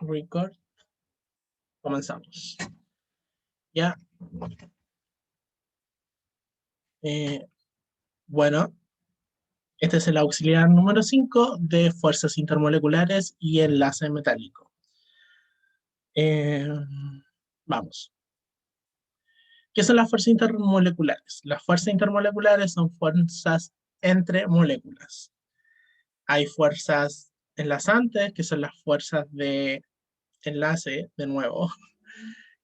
Record. Comenzamos. Ya. Bueno, este es el auxiliar número 5 de fuerzas intermoleculares y enlace metálico. Vamos. ¿Qué son las fuerzas intermoleculares? Las fuerzas intermoleculares son fuerzas entre moléculas. Hay fuerzas enlazantes, que son las fuerzas de enlace, de nuevo,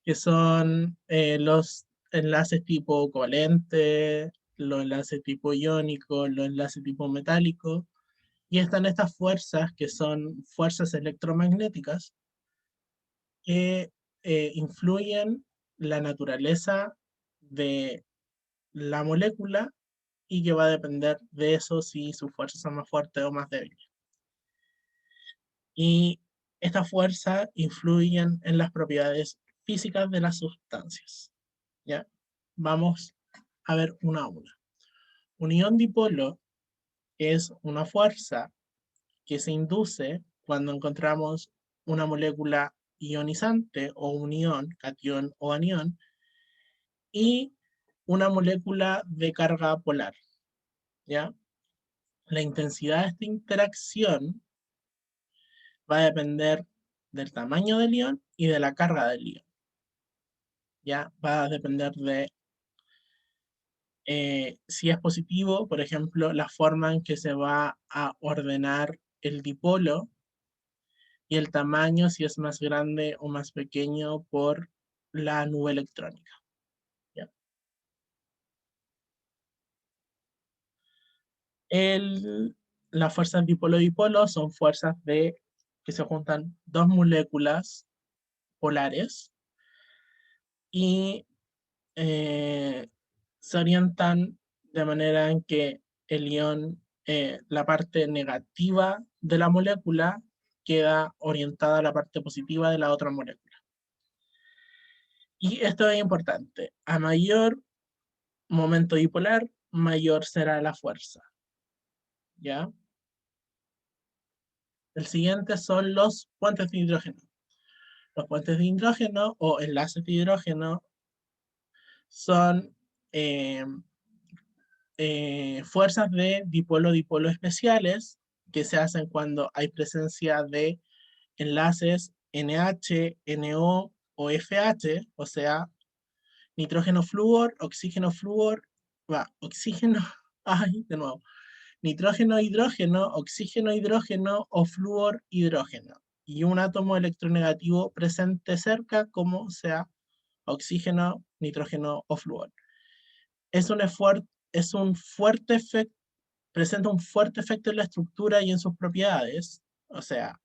que son los enlaces tipo covalente, los enlaces tipo iónico, los enlaces tipo metálico, y están estas fuerzas que son fuerzas electromagnéticas que influyen la naturaleza de la molécula y que va a depender de eso si sus fuerzas son más fuertes o más débiles. Y estas fuerzas influyen en las propiedades físicas de las sustancias. ¿Ya? Vamos a ver una a una. Unión dipolo es una fuerza que se induce cuando encontramos una molécula ionizante o unión, cation o anión, y una molécula de carga polar. ¿Ya? La intensidad de esta interacción va a depender del tamaño del ion y de la carga del ion. ¿Ya? Va a depender de si es positivo, por ejemplo, la forma en que se va a ordenar el dipolo y el tamaño, si es más grande o más pequeño por la nube electrónica. ¿Ya? Las fuerzas dipolo-dipolo son fuerzas que se juntan dos moléculas polares y se orientan de manera en que el ion, la parte negativa de la molécula queda orientada a la parte positiva de la otra molécula. Y esto es importante. A mayor momento dipolar, mayor será la fuerza. ¿Ya? El siguiente son los puentes de hidrógeno. Los puentes de hidrógeno o enlaces de hidrógeno son fuerzas de dipolo-dipolo especiales que se hacen cuando hay presencia de enlaces NH, NO o FH, o sea, nitrógeno flúor, oxígeno flúor, oxígeno, ay, de nuevo, nitrógeno hidrógeno, oxígeno hidrógeno o flúor hidrógeno. Y un átomo electronegativo presente cerca, como sea oxígeno, nitrógeno o flúor. Es un fuerte efecto, presenta un fuerte efecto en la estructura y en sus propiedades. O sea,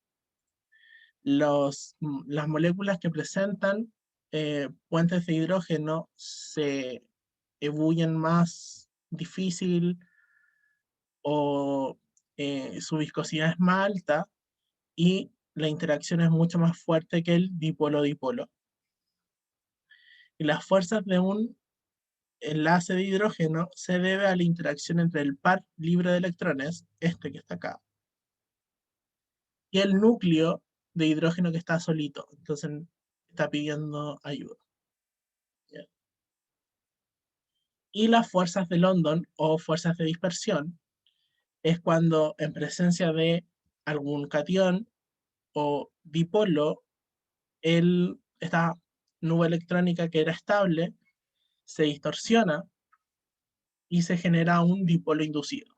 las moléculas que presentan puentes de hidrógeno se ebullen más difícil o su viscosidad es más alta y la interacción es mucho más fuerte que el dipolo-dipolo. Y las fuerzas de un enlace de hidrógeno se debe a la interacción entre el par libre de electrones, este que está acá, y el núcleo de hidrógeno que está solito. Entonces está pidiendo ayuda. ¿Ya? Y las fuerzas de London o fuerzas de dispersión es cuando en presencia de algún catión o dipolo, esta nube electrónica que era estable se distorsiona y se genera un dipolo inducido.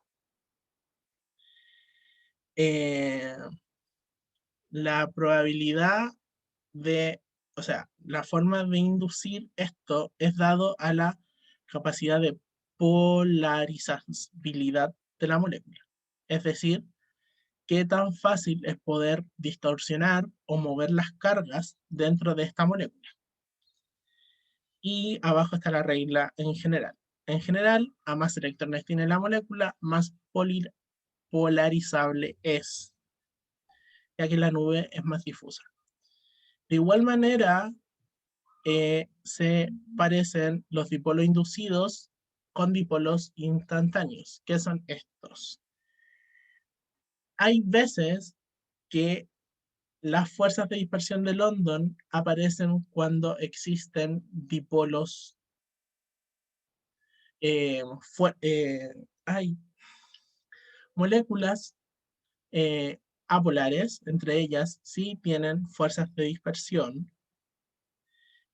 La probabilidad o sea, la forma de inducir esto es dado a la capacidad de polarizabilidad de la molécula. Es decir, qué tan fácil es poder distorsionar o mover las cargas dentro de esta molécula. Y abajo está la regla en general. En general, a más electrones tiene la molécula, más polarizable es, ya que la nube es más difusa. De igual manera, se parecen los dipolos inducidos con dipolos instantáneos. ¿Qué son estos? Hay veces que Las fuerzas de dispersión de London aparecen cuando existen dipolos eh, hay moléculas apolares, entre ellas sí tienen fuerzas de dispersión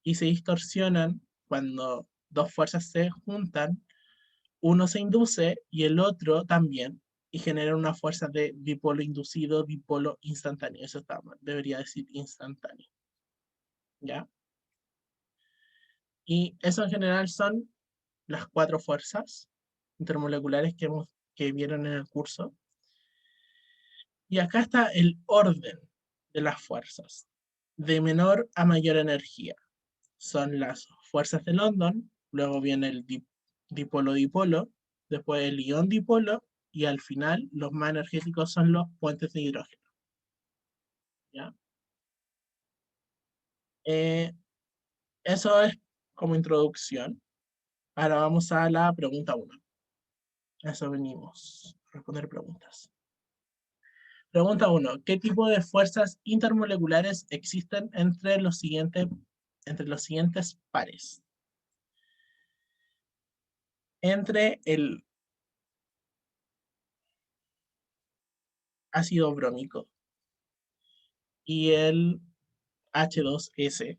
y se distorsionan cuando dos fuerzas se juntan, uno se induce y el otro también, y genera una fuerza de dipolo inducido, dipolo instantáneo. Eso está mal, debería decir instantáneo. ¿Ya? Y eso en general son las 4 fuerzas intermoleculares que vieron en el curso. Y acá está el orden de las fuerzas, de menor a mayor energía. Son las fuerzas de London, luego viene el dipolo-dipolo, después el ion-dipolo, y al final los más energéticos son los puentes de hidrógeno. ¿Ya? Eh, Eso es como introducción. Ahora vamos a la pregunta 1. A eso venimos, a responder preguntas. Pregunta 1. ¿Qué tipo de fuerzas intermoleculares existen entre los siguientes pares? Entre el ácido brómico y el H2S.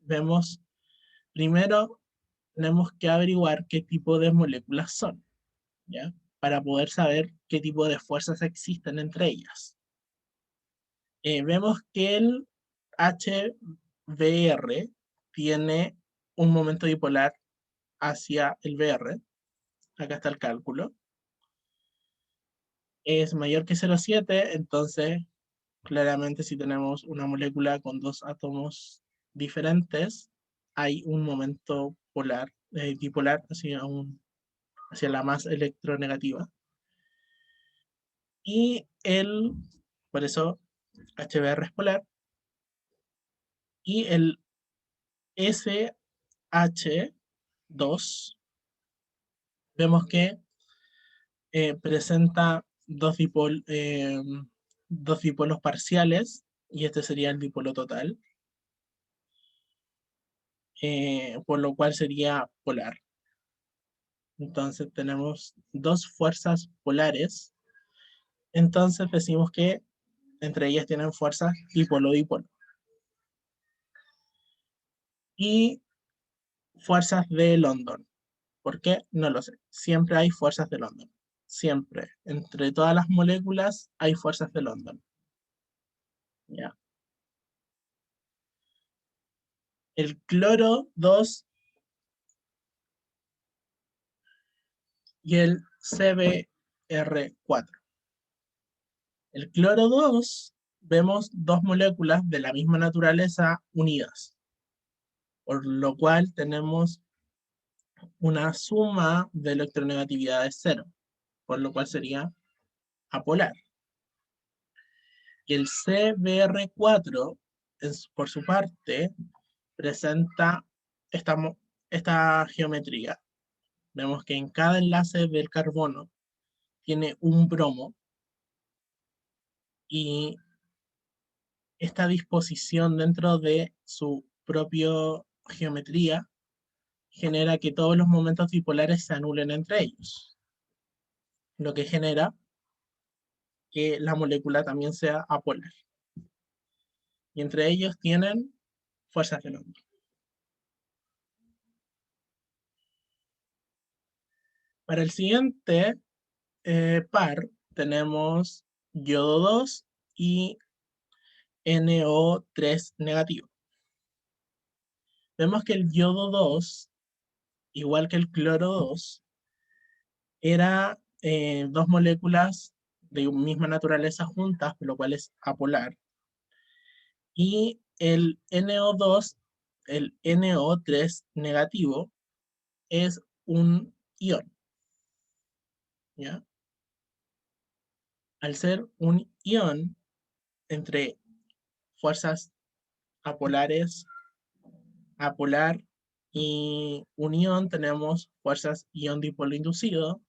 Vemos, primero tenemos que averiguar qué tipo de moléculas son, ¿ya? Para poder saber qué tipo de fuerzas existen entre ellas. Vemos que el HBr tiene un momento dipolar hacia el Br, acá está el cálculo, es mayor que 0,7, entonces claramente si tenemos una molécula con dos átomos diferentes, hay un momento polar, dipolar hacia la más electronegativa. Y por eso HBr es polar, y el SH2 vemos que presenta dos dipolos parciales, y este sería el dipolo total, por lo cual sería polar. Entonces tenemos dos fuerzas polares, entonces decimos que entre ellas tienen fuerzas dipolo-dipolo. Y fuerzas de London. ¿Por qué? No lo sé. Siempre hay fuerzas de London. Siempre. Entre todas las moléculas hay fuerzas de London. ¿Ya? El cloro 2 y el CBr4. El cloro 2 vemos dos moléculas de la misma naturaleza unidas, por lo cual tenemos una suma de electronegatividad de 0, por lo cual sería apolar. Y el CBr4, por su parte, presenta esta, esta geometría. Vemos que en cada enlace del carbono tiene un bromo, y esta disposición dentro de su propia geometría genera que todos los momentos dipolares se anulen entre ellos, lo que genera que la molécula también sea apolar. Y entre ellos tienen fuerzas de London. Para el siguiente par tenemos yodo 2 y NO3 negativo. Vemos que el yodo 2, igual que el cloro 2, era dos moléculas de misma naturaleza juntas, por lo cual es apolar. Y el NO2, el NO3 negativo, es un ion, ¿ya? Al ser un ion entre fuerzas apolares, apolar y unión, tenemos fuerzas ion dipolo inducido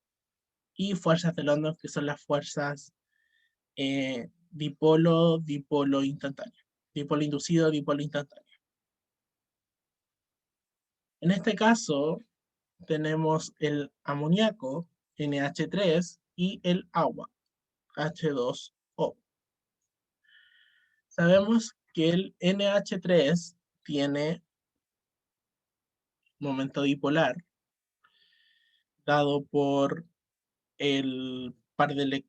y fuerzas de London, que son las fuerzas dipolo, dipolo instantáneo. Dipolo inducido, dipolo instantáneo. En este caso, tenemos el amoníaco, NH3, y el agua, H2O. Sabemos que el NH3 tiene momento dipolar, dado por el par de,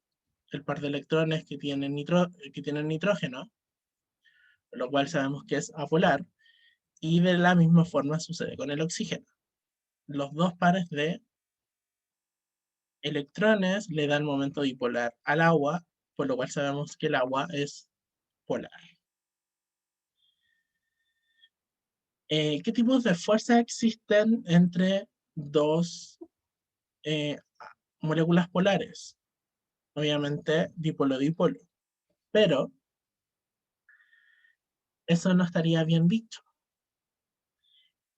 electrones que tienen nitrógeno, lo cual sabemos que es apolar, y de la misma forma sucede con el oxígeno. Los dos pares de electrones le dan momento dipolar al agua, por lo cual sabemos que el agua es polar. ¿Qué tipos de fuerzas existen entre dos moléculas polares? Obviamente dipolo-dipolo, pero eso no estaría bien dicho.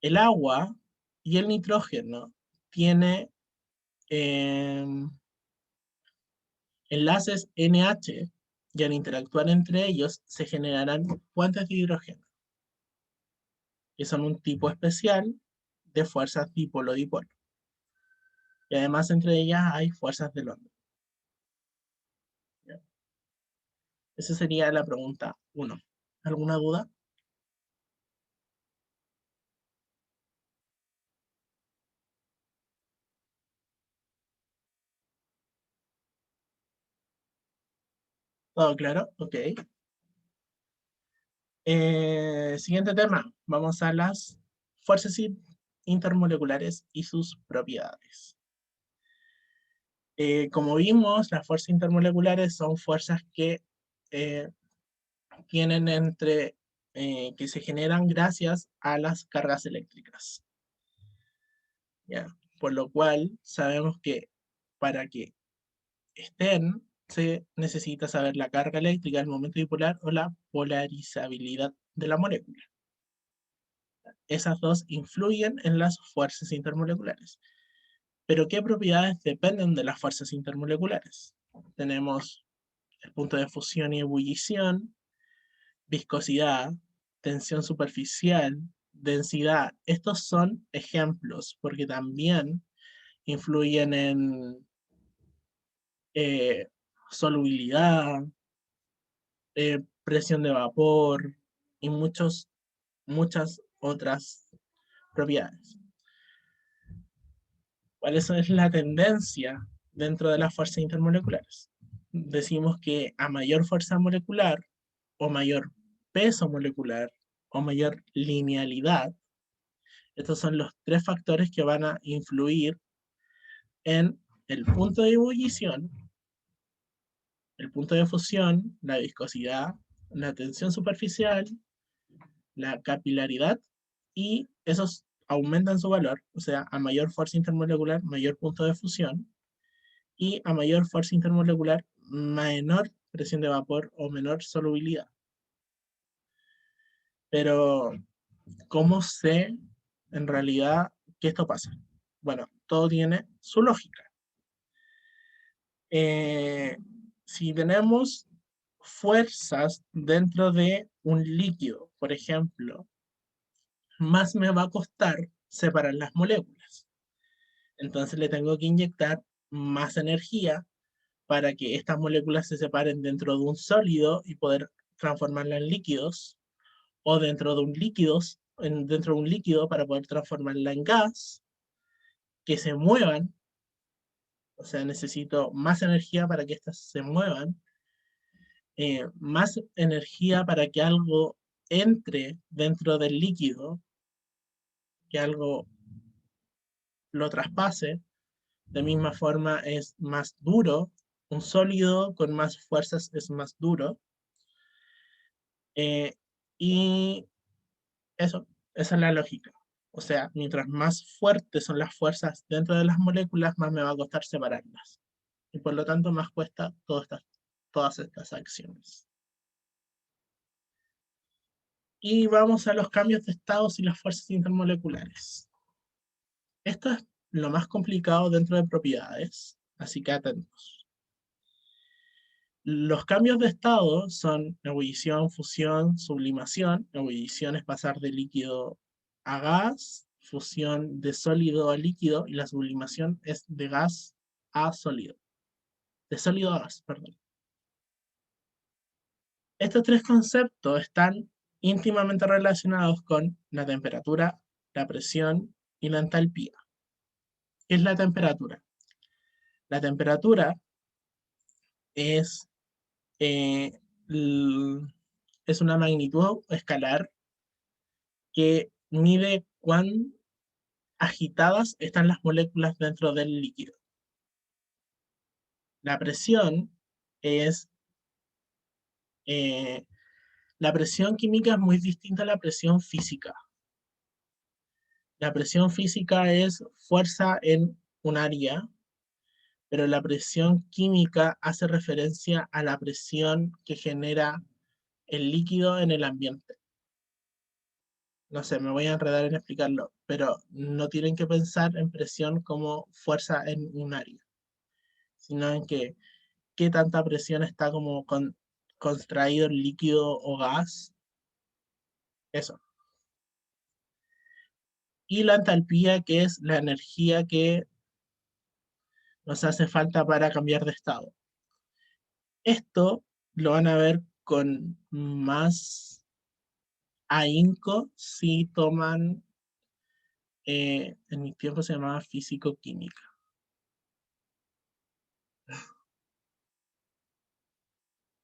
El agua y el nitrógeno tiene enlaces NH, y al interactuar entre ellos se generarán puentes de hidrógeno, que son un tipo especial de fuerzas dipolo-dipolo. Y además entre ellas hay fuerzas de Londres. Esa sería la pregunta 1. ¿Alguna duda? ¿Todo claro? Ok. Siguiente tema. Vamos a las fuerzas intermoleculares y sus propiedades. Como vimos, las fuerzas intermoleculares son fuerzas que eh, tienen que se generan gracias a las cargas eléctricas. ¿Ya? Por lo cual sabemos que para que estén se necesita saber la carga eléctrica, el momento dipolar o la polarizabilidad de la molécula. Esas dos influyen en las fuerzas intermoleculares. Pero ¿qué propiedades dependen de las fuerzas intermoleculares? Tenemos el punto de fusión y ebullición, viscosidad, tensión superficial, densidad. Estos son ejemplos porque también influyen en solubilidad, presión de vapor y muchas otras propiedades. ¿Cuál es la tendencia dentro de las fuerzas intermoleculares? Decimos que a mayor fuerza molecular o mayor peso molecular o mayor linealidad, estos son los tres factores que van a influir en el punto de ebullición, el punto de fusión, la viscosidad, la tensión superficial, la capilaridad, y esos aumentan su valor, o sea, a mayor fuerza intermolecular, mayor punto de fusión, y a mayor fuerza intermolecular, menor presión de vapor o menor solubilidad. Pero, ¿cómo sé en realidad que esto pasa? Bueno, todo tiene su lógica. Eh, si tenemos fuerzas dentro de un líquido, por ejemplo, más me va a costar separar las moléculas. Entonces le tengo que inyectar más energía para que estas moléculas se separen dentro de un sólido y poder transformarla en líquidos, o dentro de un dentro de un líquido para poder transformarla en gas, que se muevan, o sea, necesito más energía para que éstas se muevan, más energía para que algo entre dentro del líquido, que algo lo traspase. De misma forma es más duro, un sólido con más fuerzas es más duro. Eh, y eso, esa es la lógica. O sea, mientras más fuertes son las fuerzas dentro de las moléculas, más me va a costar separarlas. Y por lo tanto, más cuesta todas estas acciones. Y vamos a los cambios de estados y las fuerzas intermoleculares. Esto es lo más complicado dentro de propiedades, así que atentos. Los cambios de estado son ebullición, fusión, sublimación. Ebullición es pasar de líquido a gas, fusión de sólido a líquido y la sublimación es de gas a sólido. De sólido a gas, perdón. Estos tres conceptos están íntimamente relacionados con la temperatura, la presión y la entalpía. ¿Qué es la temperatura? La temperatura es, eh, es una magnitud escalar que mide cuán agitadas están las moléculas dentro del líquido. La presión es, eh, la presión química es muy distinta a la presión física. La presión física es fuerza en un área, pero la presión química hace referencia a la presión que genera el líquido en el ambiente. No sé, me voy a enredar en explicarlo, pero no tienen que pensar en presión como fuerza en un área, sino en que qué tanta presión está como contraído el líquido o gas, eso. Y la entalpía, que es la energía que nos hace falta para cambiar de estado. Esto lo van a ver con más ahínco si toman, en mi tiempo se llamaba físico-química.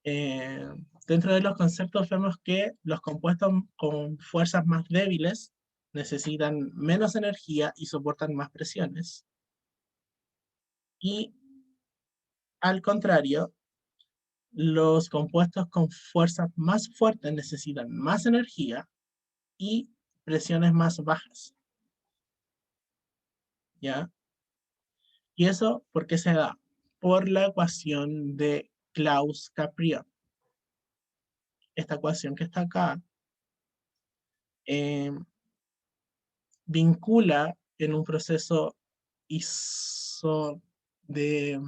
Eh, Dentro de los conceptos vemos que los compuestos con fuerzas más débiles necesitan menos energía y soportan más presiones. Y al contrario, los compuestos con fuerzas más fuertes necesitan más energía y presiones más bajas. ¿Ya? ¿Y eso por qué se da? Por la ecuación de Claus-Caprión. Esta ecuación que está acá eh, vincula en un proceso iso de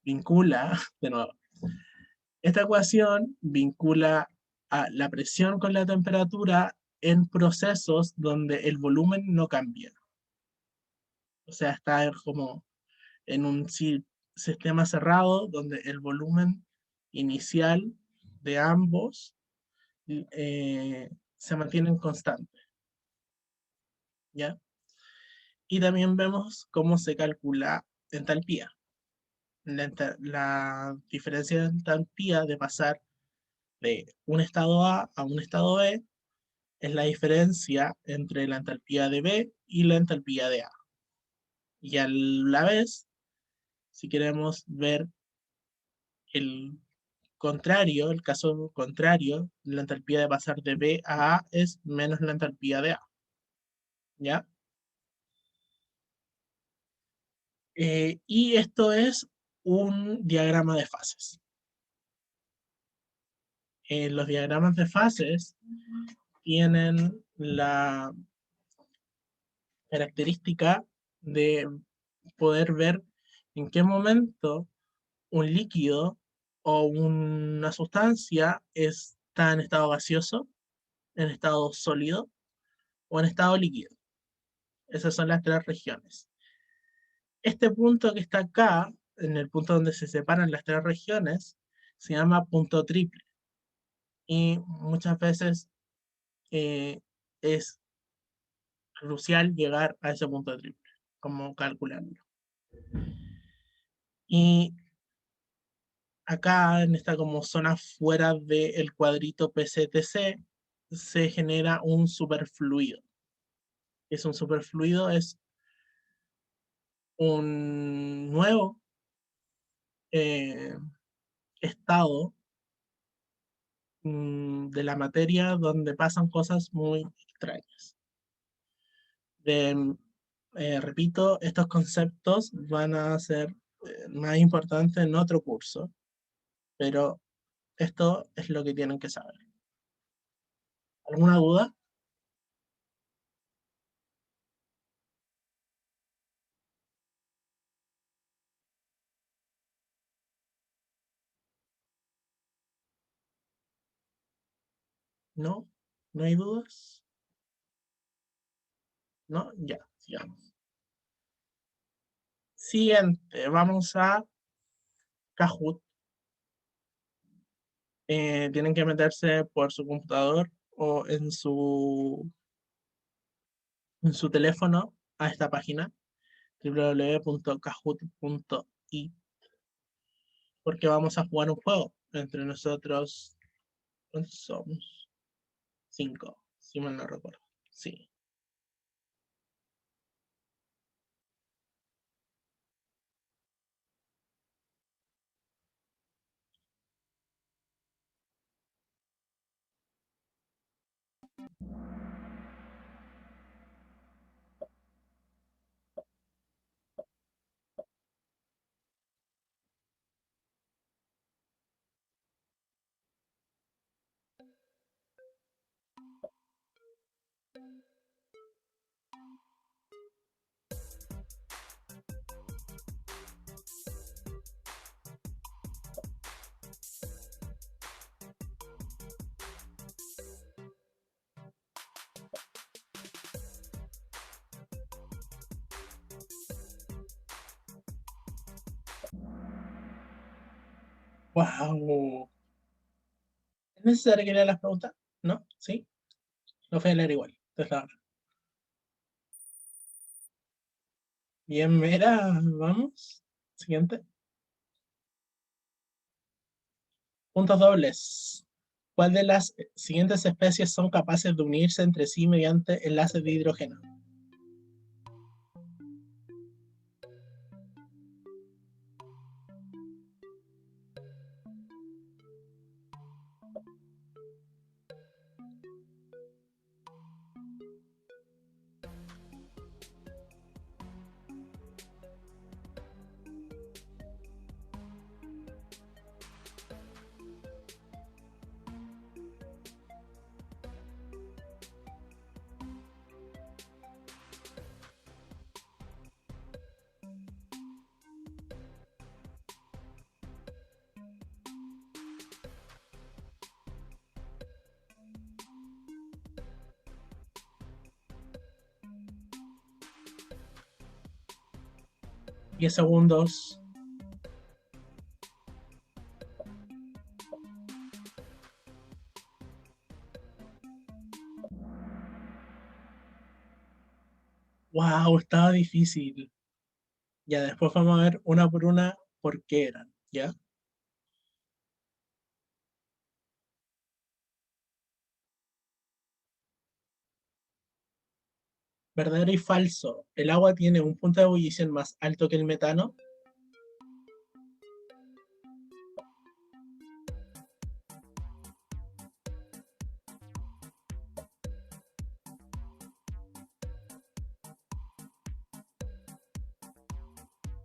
vincula, de nuevo, esta ecuación vincula a la presión con la temperatura en procesos donde el volumen no cambia. O sea, está como en un sistema cerrado donde el volumen inicial de ambos se mantienen constantes, ¿ya? Y también vemos cómo se calcula entalpía. La diferencia de entalpía de pasar de un estado A un estado B es la diferencia entre la entalpía de B y la entalpía de A. Y a la vez, si queremos ver el contrario, el caso contrario, la entalpía de pasar de B a A es menos la entalpía de A. ¿Ya? Y esto es un diagrama de fases. Los diagramas de fases tienen la característica de poder ver en qué momento un líquido o una sustancia está en estado gaseoso, en estado sólido o en estado líquido. Esas son las tres regiones. Este punto que está acá, en el punto donde se separan las tres regiones, se llama punto triple. Y muchas veces eh, es crucial llegar a ese punto triple, como calcularlo. Y acá, en esta como zona fuera del cuadrito PCTC, se genera un superfluido. Es un superfluido, es un nuevo eh, estado de la materia donde pasan cosas muy extrañas. De, repito, estos conceptos van a ser más importantes en otro curso, pero esto es lo que tienen que saber. ¿Alguna duda? ¿No? ¿No hay dudas? ¿No? Ya, sigamos. Siguiente, vamos a Kahoot. Tienen que meterse por su computador o en su teléfono a esta página www.kahoot.it porque vamos a jugar un juego entre nosotros. ¿Cuántos somos? 5, si mal no recuerdo. Sí. ¡Wow! ¿Es necesario que lea las preguntas? ¿No? ¿Sí? Lo voy a leer igual. Entonces, bien, mira, vamos. Siguiente. Puntos dobles. ¿Cuál de las siguientes especies son capaces de unirse entre sí mediante enlaces de hidrógeno? 10 segundos. ¡Wow! Estaba difícil. Ya después vamos a ver una por una por qué eran. ¿Ya? Verdadero y falso. ¿El agua tiene un punto de ebullición más alto que el metano?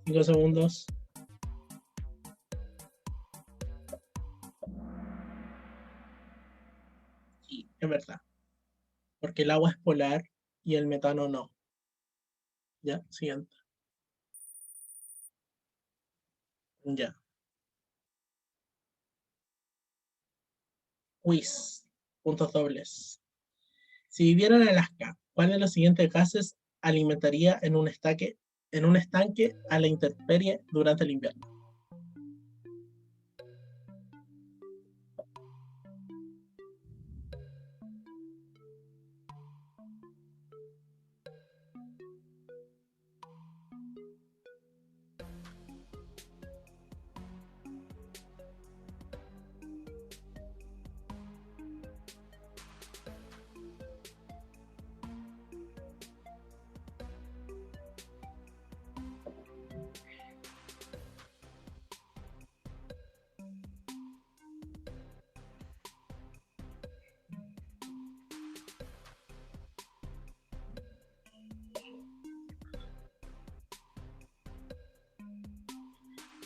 5 segundos. Sí, es verdad. Porque el agua es polar y el metano no. ¿Ya? Siguiente. Ya. Quiz. Puntos dobles. Si viviera en Alaska, ¿cuál de los siguientes gases alimentaría en un estanque a la intemperie durante el invierno?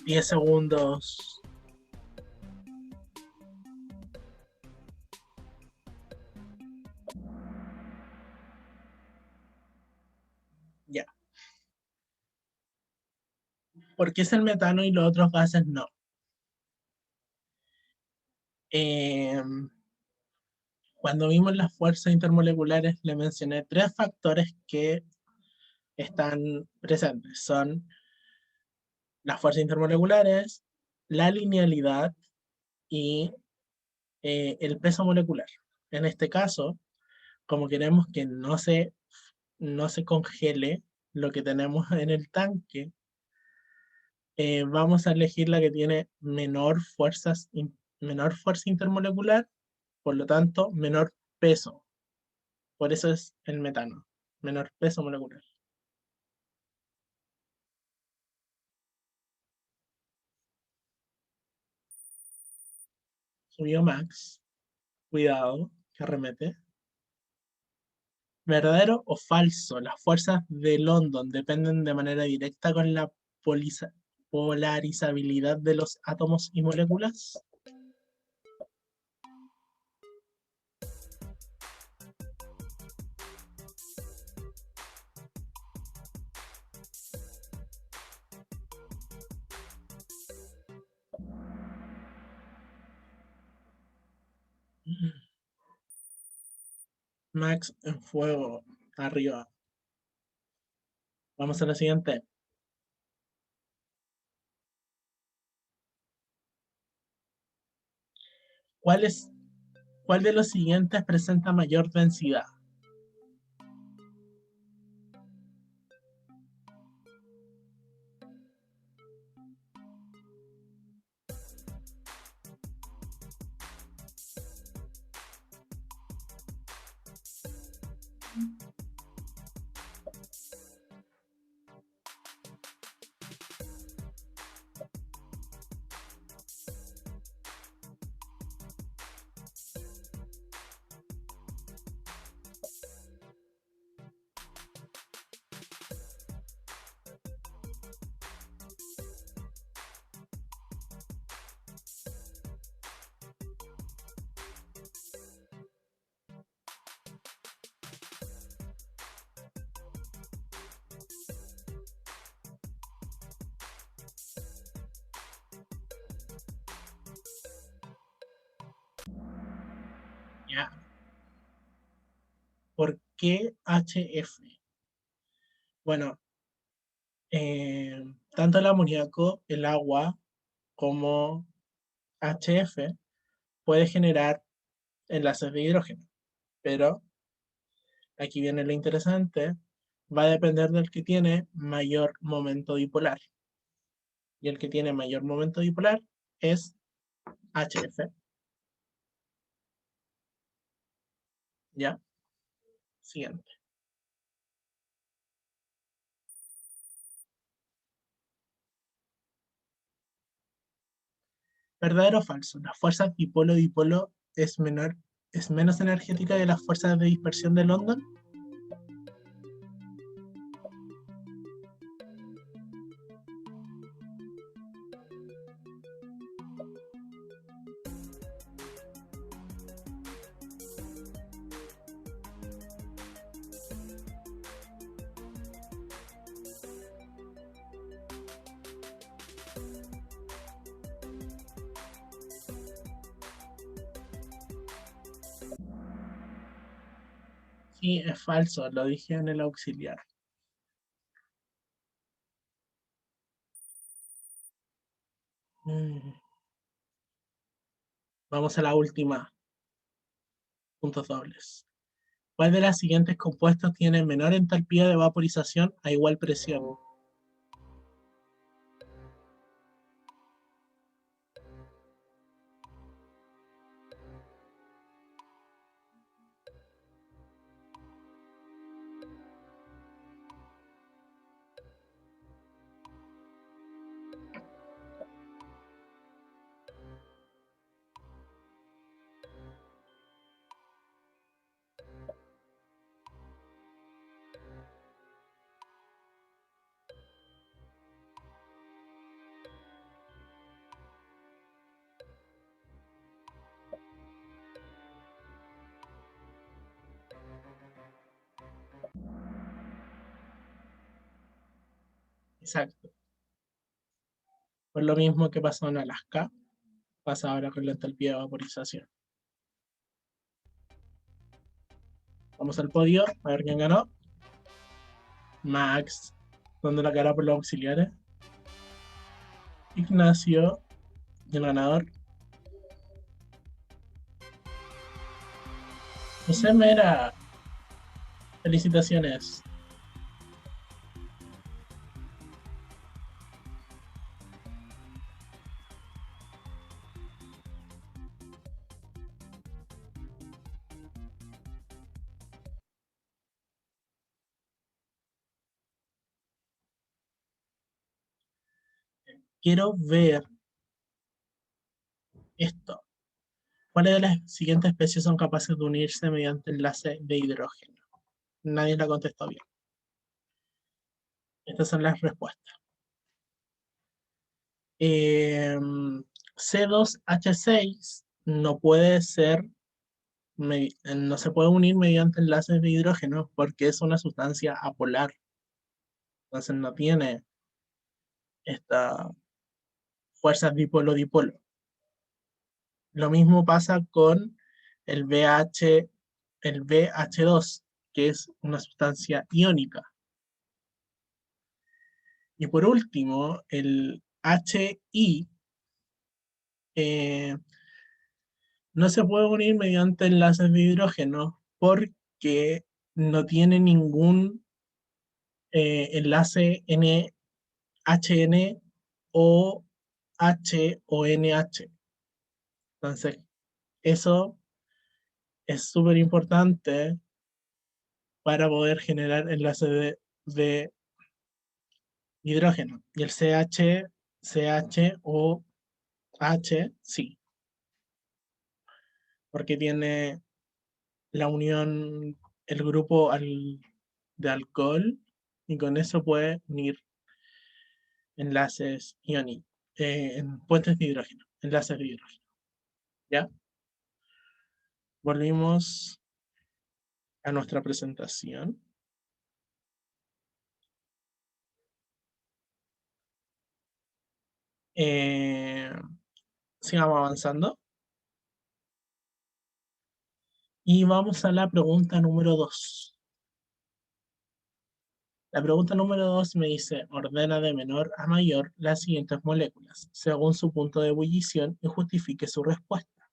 10 segundos. Ya. ¿Por qué es el metano y los otros gases no? Eh, Cuando vimos las fuerzas intermoleculares, le mencioné tres factores que están presentes. Son las fuerzas intermoleculares, la linealidad y el peso molecular. En este caso, como queremos que no se congele lo que tenemos en el tanque, vamos a elegir la que tiene menor fuerza intermolecular, por lo tanto, menor peso. Por eso es el metano, menor peso molecular. Subió Max. Cuidado, que arremete. ¿Verdadero o falso? Las fuerzas de London dependen de manera directa con la polarizabilidad de los átomos y moléculas. Max en fuego, arriba. Vamos a la siguiente. ¿Cuál es, ¿Cuál de los siguientes presenta mayor densidad? Ya. ¿Por qué HF? Bueno, tanto el amoníaco, el agua, como HF puede generar enlaces de hidrógeno, pero aquí viene lo interesante, va a depender del que tiene mayor momento dipolar. Y el que tiene mayor momento dipolar es HF. ¿Ya? Siguiente. ¿Verdadero o falso? La fuerza dipolo-dipolo es menos energética que las fuerzas de dispersión de London. Sí, es falso, lo dije en el auxiliar. Mm, Vamos a la última, puntos dobles. ¿Cuál de las siguientes compuestos tiene menor entalpía de vaporización a igual presión? Exacto. Por lo mismo que pasó en Alaska, pasa ahora con la entalpía de vaporización. Vamos al podio, a ver quién ganó. Max, dando la cara por los auxiliares. Ignacio, el ganador. José Mera, felicitaciones. Quiero ver esto. ¿Cuáles de las siguientes especies son capaces de unirse mediante enlace de hidrógeno? Nadie la contestó bien. Estas son las respuestas. C2H6 no puede ser, no se puede unir mediante enlaces de hidrógeno porque es una sustancia apolar. Entonces no tiene esta fuerzas dipolo-dipolo. Lo mismo pasa con el BH2, que es una sustancia iónica. Y por último, el HI no se puede unir mediante enlaces de hidrógeno porque no tiene ningún enlace NHN o H o NH. Entonces, eso es súper importante para poder generar enlaces de hidrógeno. Y el CH o H, sí, porque tiene la unión, el grupo de alcohol, y con eso puede unir enlaces iónicos, en puentes de hidrógeno, enlaces de hidrógeno. ¿Ya? Volvimos a nuestra presentación. Eh, Sigamos avanzando. Y vamos a la pregunta número 2. La pregunta número 2 me dice, ordena de menor a mayor las siguientes moléculas, según su punto de ebullición y justifique su respuesta.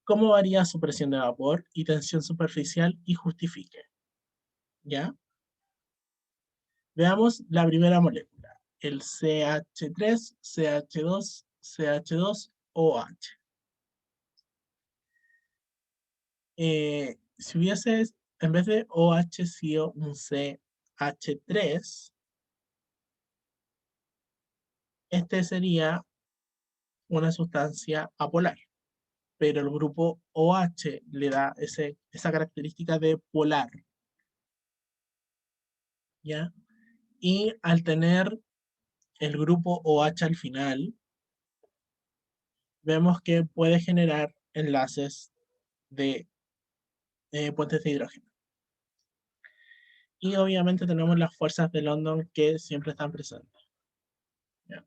¿Cómo varía su presión de vapor y tensión superficial y justifique? ¿Ya? Veamos la primera molécula, el CH3, CH2, CH2OH. Si hubiese, en vez de OH sido un CH3, este sería una sustancia apolar, pero el grupo OH le da esa característica de polar, ¿ya? Y al tener el grupo OH al final, vemos que puede generar enlaces de puentes de hidrógeno. Y obviamente tenemos las fuerzas de London que siempre están presentes. ¿Ya?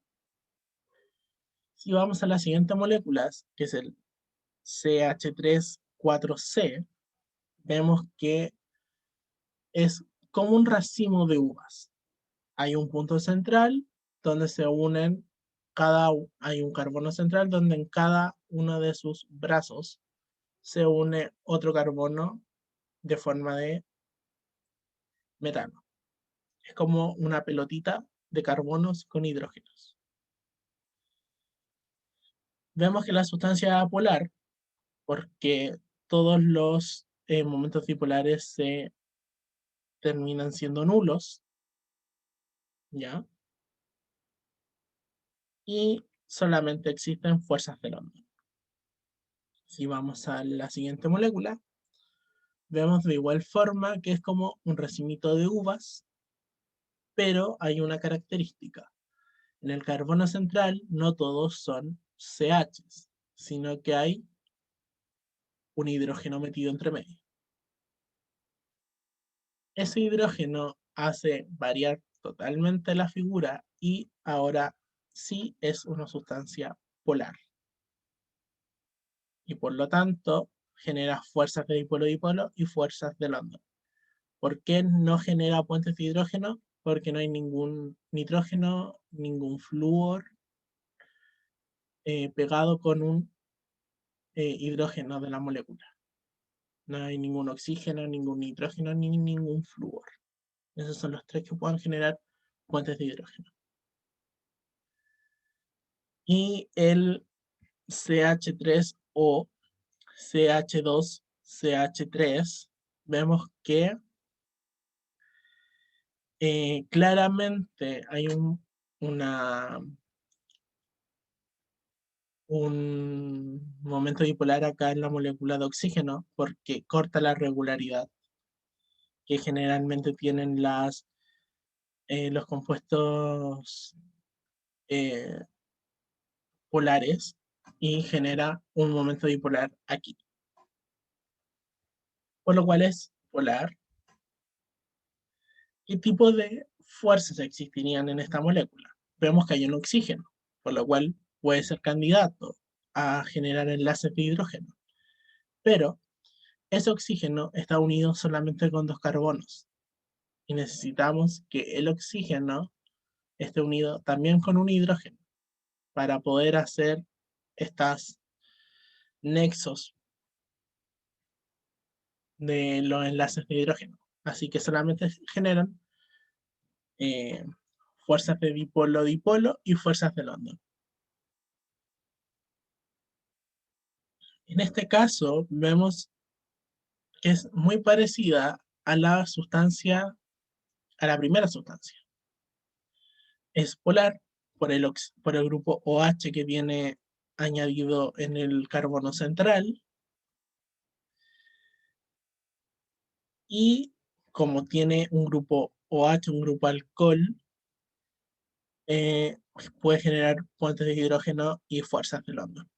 Si vamos a las siguientes moléculas, que es el CH3,4C, vemos que es como un racimo de uvas. Hay un punto central donde se unen hay un carbono central donde en cada uno de sus brazos se une otro carbono de forma de metano. Es como una pelotita de carbonos con hidrógenos. Vemos que la sustancia polar, porque todos los momentos dipolares se terminan siendo nulos, ¿ya? Y solamente existen fuerzas de London. Si vamos a la siguiente molécula, vemos de igual forma que es como un racimito de uvas, pero hay una característica. En el carbono central no todos son CHs, sino que hay un hidrógeno metido entre medio. Ese hidrógeno hace variar totalmente la figura y ahora sí es una sustancia polar. Y por lo tanto genera fuerzas de dipolo-dipolo y fuerzas de London. ¿Por qué no genera puentes de hidrógeno? Porque no hay ningún nitrógeno, ningún flúor pegado con un hidrógeno de la molécula. No hay ningún oxígeno, ningún nitrógeno, ni ningún flúor. Esos son los tres que pueden generar puentes de hidrógeno. Y el CH3O, CH2, CH3, vemos que claramente hay un momento dipolar acá en la molécula de oxígeno porque corta la regularidad que generalmente tienen los compuestos eh, polares y genera un momento dipolar aquí, por lo cual es polar. ¿Qué tipo de fuerzas existirían en esta molécula? Vemos que hay un oxígeno, por lo cual puede ser candidato a generar enlaces de hidrógeno, pero ese oxígeno está unido solamente con dos carbonos y necesitamos que el oxígeno esté unido también con un hidrógeno para poder hacer estos nexos de los enlaces de hidrógeno. Así que solamente generan eh, fuerzas de dipolo-dipolo y fuerzas de London. En este caso vemos que es muy parecida a la sustancia, a la primera sustancia. Es polar por el grupo OH que viene añadido en el carbono central y como tiene un grupo OH, un grupo alcohol, puede generar puentes de hidrógeno y fuerzas de London.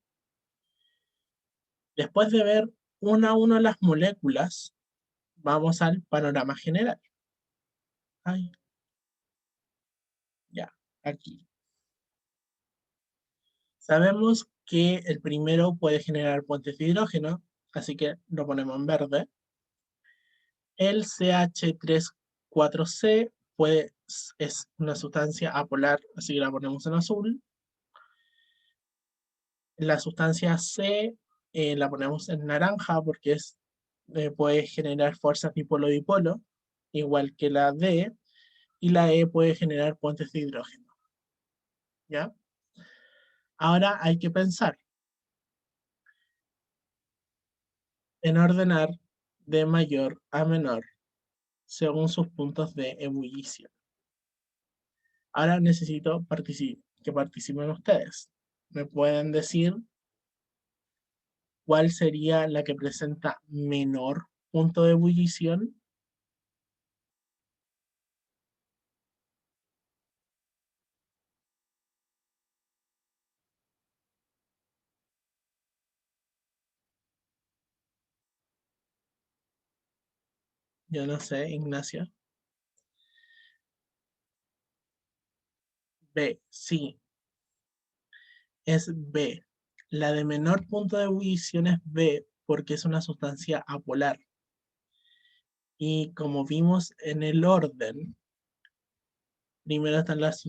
Después de ver una a una las moléculas, vamos al panorama general. Ay, ya, aquí. Sabemos que el primero puede generar puentes de hidrógeno, así que lo ponemos en verde. El CH3,4C es una sustancia apolar, así que la ponemos en azul. La sustancia C la ponemos en naranja porque puede generar fuerzas dipolo-dipolo, igual que la D, y la E puede generar puentes de hidrógeno. ¿Ya? Ahora hay que pensar en ordenar de mayor a menor según sus puntos de ebullición. Ahora necesito que participen ustedes. ¿Me pueden decir cuál sería la que presenta menor punto de ebullición? Yo no sé, Ignacio. B, sí, es B. La de menor punto de ebullición es B porque es una sustancia apolar. Y como vimos en el orden, primero están los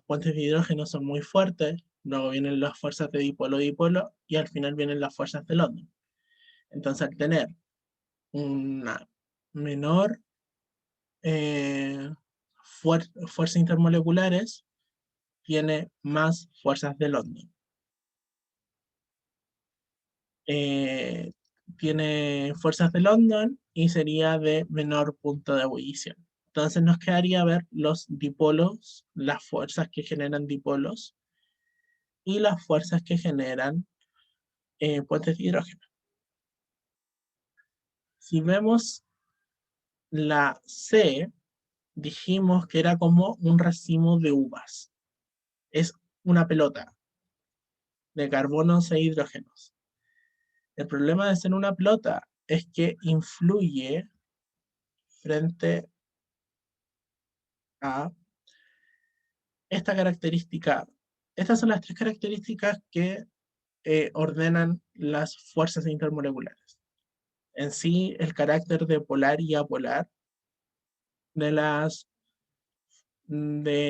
puentes de hidrógeno son muy fuertes, luego vienen las fuerzas de dipolo-dipolo y al final vienen las fuerzas de London. Entonces, al tener una menor eh, fuerzas intermoleculares, tiene más fuerzas de London. Eh, Tiene fuerzas de London y sería de menor punto de ebullición. Entonces nos quedaría ver los dipolos, las fuerzas que generan dipolos y las fuerzas que generan puentes de hidrógeno. Si vemos la C, dijimos que era como un racimo de uvas. Es una pelota de carbonos e hidrógenos. El problema de ser una pelota es que influye frente a esta característica. Estas son las tres características que ordenan las fuerzas intermoleculares. En sí, el carácter de polar y apolar de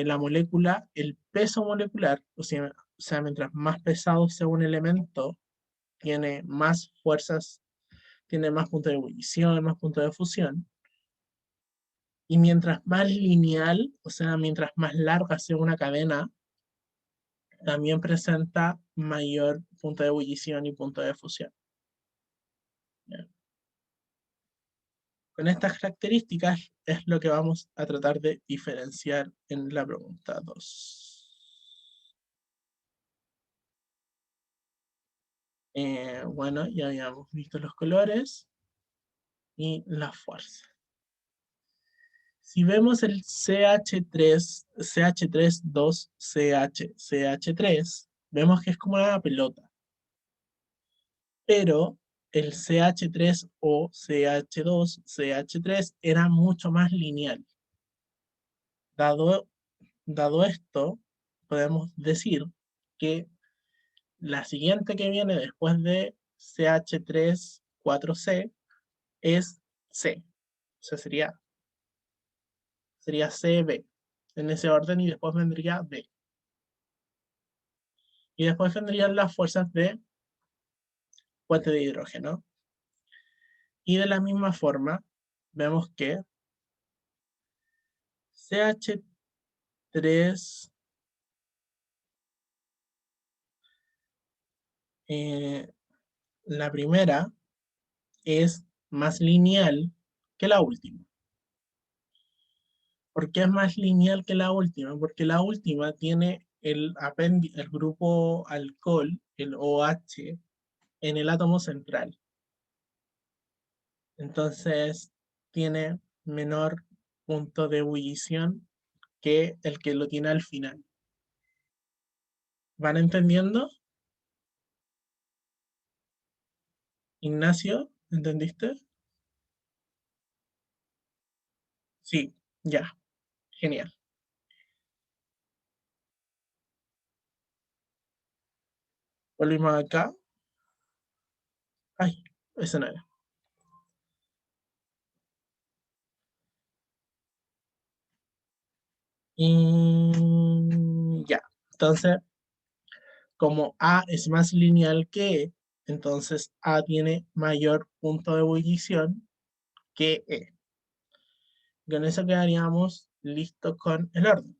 la molécula, el peso molecular, o sea, mientras más pesado sea un elemento, tiene más fuerzas, tiene más puntos de ebullición, más puntos de fusión. Y mientras más lineal, o sea, mientras más larga sea una cadena, también presenta mayor punto de ebullición y punto de fusión. Bien. Con estas características es lo que vamos a tratar de diferenciar en la pregunta 2. Bueno, ya habíamos visto los colores y la fuerza. Si vemos el CH3, CH3, 2CH, CH3, vemos que es como una pelota. Pero el CH3 o CH2, CH3 era mucho más lineal. Dado esto, podemos decir que la siguiente que viene después de CH3, 4C es C. O sea, sería CB en ese orden y después vendría B. Y después vendrían las fuerzas de puente de hidrógeno. Y de la misma forma, vemos que CH3 la primera es más lineal que la última. ¿Por qué es más lineal que la última? Porque la última tiene el grupo alcohol, el OH, en el átomo central. Entonces tiene menor punto de ebullición que el que lo tiene al final. ¿Van entendiendo? Ignacio, ¿entendiste? Sí, ya, genial. Volvimos acá. Ay, eso no era. Y ya, entonces, como A es más lineal que E, entonces A tiene mayor punto de ebullición que E. Con eso quedaríamos listos con el orden.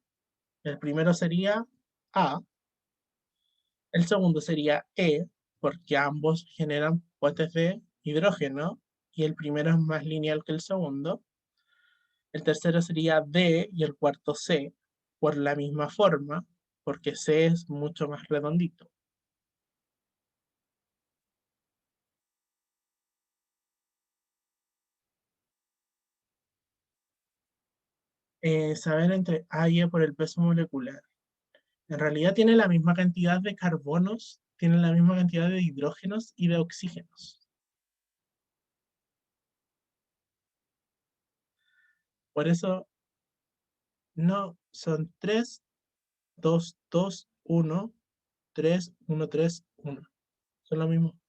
El primero sería A, el segundo sería E, porque ambos generan puentes de hidrógeno y el primero es más lineal que el segundo. El tercero sería D y el cuarto C, por la misma forma, porque C es mucho más redondito. Saber entre A y E por el peso molecular. En realidad tiene la misma cantidad de carbonos, tiene la misma cantidad de hidrógenos y de oxígenos. Por eso no son 3, 2, 2, 1, 3, 1, 3, 1. Son lo mismo.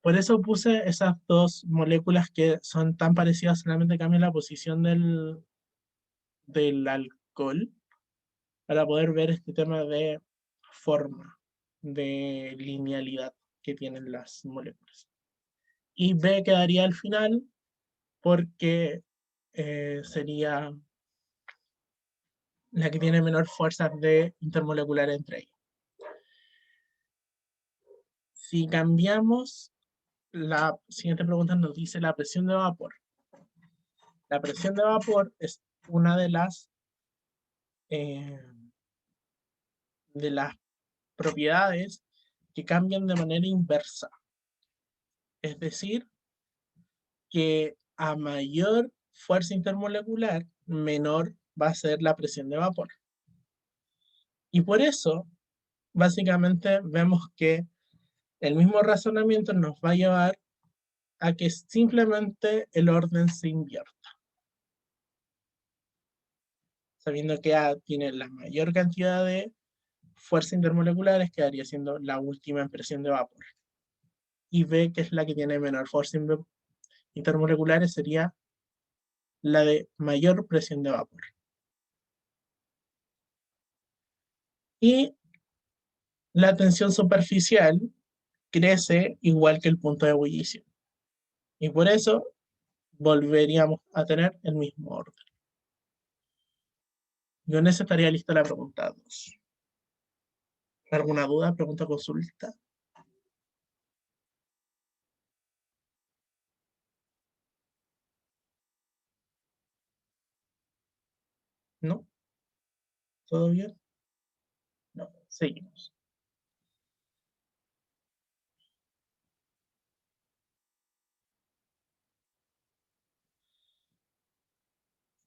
Por eso puse esas dos moléculas que son tan parecidas, solamente cambian la posición del alcohol para poder ver este tema de forma, de linealidad que tienen las moléculas. Y B quedaría al final porque sería la que tiene menor fuerza de intermolecular entre ellas. Si cambiamos, la siguiente pregunta nos dice la presión de vapor. La presión de vapor es una eh, de las propiedades que cambian de manera inversa. Es decir, que a mayor fuerza intermolecular, menor va a ser la presión de vapor. Y por eso, básicamente, vemos que el mismo razonamiento nos va a llevar a que simplemente el orden se invierta. Sabiendo que A tiene la mayor cantidad de fuerzas intermoleculares quedaría siendo la última en presión de vapor. Y B, que es la que tiene menor fuerza intermoleculares, sería la de mayor presión de vapor. Y la tensión superficial crece igual que el punto de ebullición. Y por eso volveríamos a tener el mismo orden. Con eso estaría lista la pregunta 2. ¿Alguna duda, pregunta, consulta? ¿No? ¿Todo bien? No, seguimos.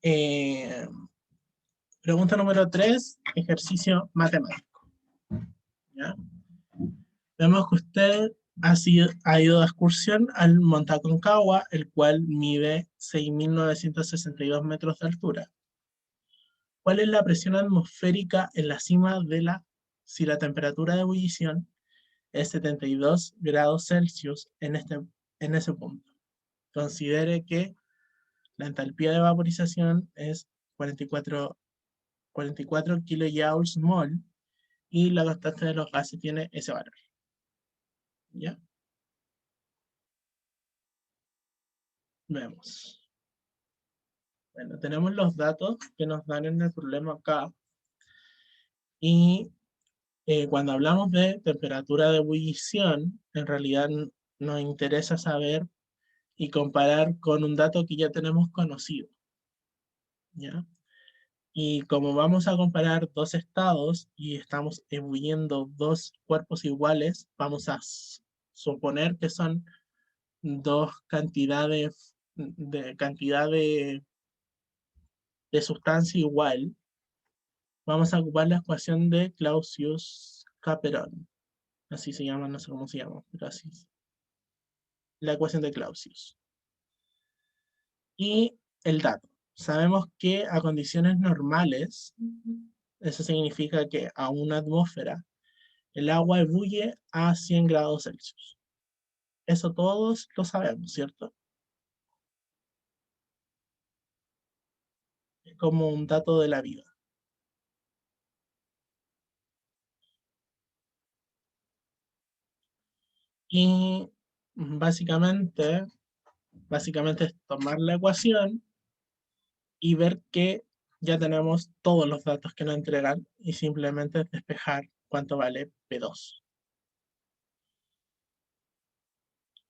Eh, Pregunta número 3, ejercicio matemático. ¿Ya? Vemos que usted ha ido de excursión al Monte Aconcagua, el cual mide 6.962 metros de altura. ¿Cuál es la presión atmosférica en la cima de si la temperatura de ebullición es 72 grados Celsius en ese punto? Considere que la entalpía de vaporización es 44 kilojoules mol y la constante de los gases tiene ese valor. ¿Ya? Vemos. Bueno, tenemos los datos que nos dan en el problema acá. Y cuando hablamos de temperatura de ebullición, en realidad nos interesa saber y comparar con un dato que ya tenemos conocido. ¿Ya? Y como vamos a comparar dos estados y estamos ebulliendo dos cuerpos iguales, vamos a suponer que son dos cantidades de cantidad de sustancia igual. Vamos a ocupar la ecuación de Clausius-Caperon. Así se llama, no sé cómo se llama, pero así es. La ecuación de Clausius. Y el dato. Sabemos que a condiciones normales, eso significa que a una atmósfera, el agua ebulle a 100 grados Celsius. Eso todos lo sabemos, ¿cierto? Es como un dato de la vida. Y básicamente es tomar la ecuación y ver que ya tenemos todos los datos que nos entregan y simplemente despejar cuánto vale P2.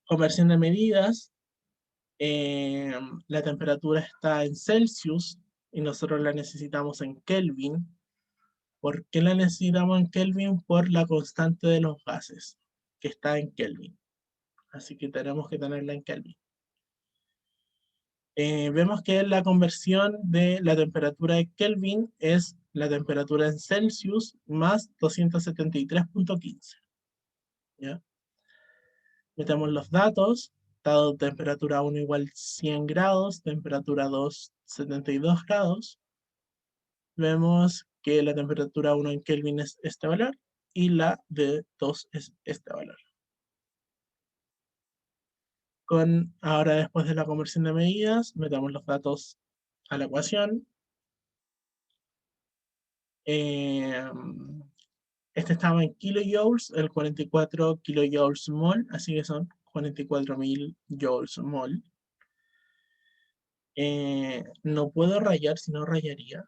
Conversión de medidas, la temperatura está en Celsius y nosotros la necesitamos en Kelvin. ¿Por qué la necesitamos en Kelvin? Por la constante de los gases, que está en Kelvin. Así que tenemos que tenerla en Kelvin. Vemos que la conversión de la temperatura de Kelvin es la temperatura en Celsius más 273.15. ¿Ya? Metemos los datos, dado temperatura 1 igual 100 grados, temperatura 2 72 grados. Vemos que la temperatura 1 en Kelvin es este valor y la de 2 es este valor. Ahora después de la conversión de medidas, metamos los datos a la ecuación. Este estaba en kilojoules, el 44 kilojoules mol, así que son 44.000 joules mol. No puedo rayar, si no rayaría,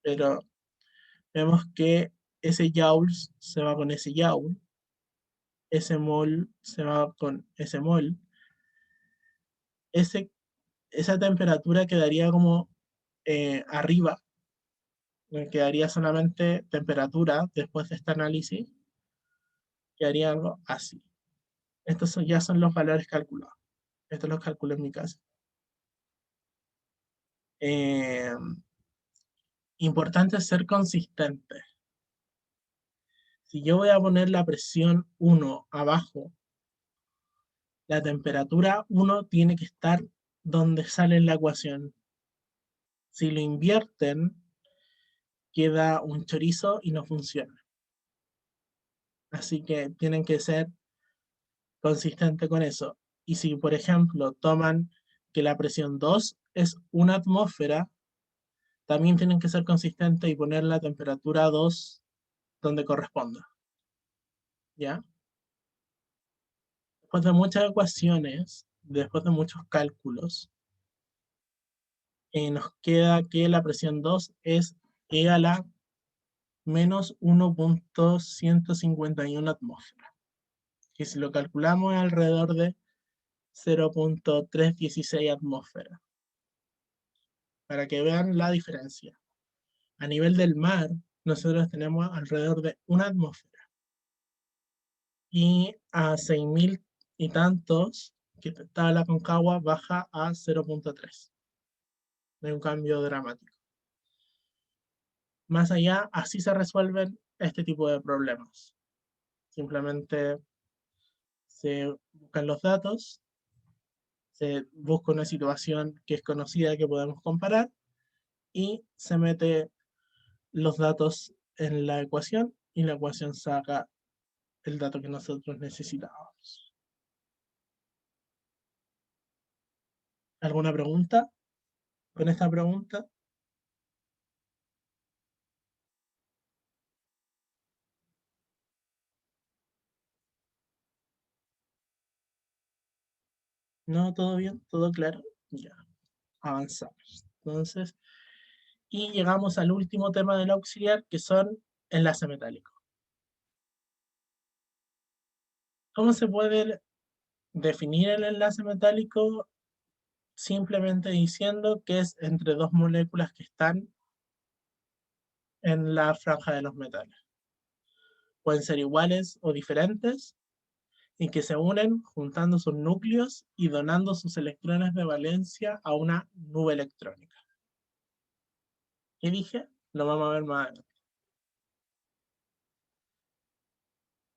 pero vemos que ese joules se va con ese joule, ese mol se va con ese mol, esa temperatura quedaría como arriba, quedaría solamente temperatura después de este análisis, quedaría algo así. Estos ya son los valores calculados. Estos los calculo en mi casa. Eh, Importante ser consistente. Si yo voy a poner la presión 1 abajo, la temperatura 1 tiene que estar donde sale en la ecuación. Si lo invierten, queda un chorizo y no funciona. Así que tienen que ser consistentes con eso. Y si, por ejemplo, toman que la presión 2 es una atmósfera, también tienen que ser consistentes y poner la temperatura 2 donde corresponda. ¿Ya? Después de muchas ecuaciones, después de muchos cálculos, nos queda que la presión 2 es E a la menos 1.151 atmósferas, que si lo calculamos es alrededor de 0.316 atmósferas, para que vean la diferencia. A nivel del mar, nosotros tenemos alrededor de una atmósfera, y a 6.000 y tantos, que está la Concagua, baja a 0.3. No hay un cambio dramático. Más allá, así se resuelven este tipo de problemas. Simplemente se buscan los datos, se busca una situación que es conocida que podemos comparar y se mete los datos en la ecuación y la ecuación saca el dato que nosotros necesitábamos. ¿Alguna pregunta con esta pregunta? ¿No? ¿Todo bien? ¿Todo claro? Ya, avanzamos. Entonces, y llegamos al último tema del auxiliar, que son enlaces metálicos. ¿Cómo se puede definir el enlace metálico? Simplemente diciendo que es entre dos moléculas que están en la franja de los metales. Pueden ser iguales o diferentes y que se unen juntando sus núcleos y donando sus electrones de valencia a una nube electrónica. ¿Qué dije? Lo vamos a ver más adelante.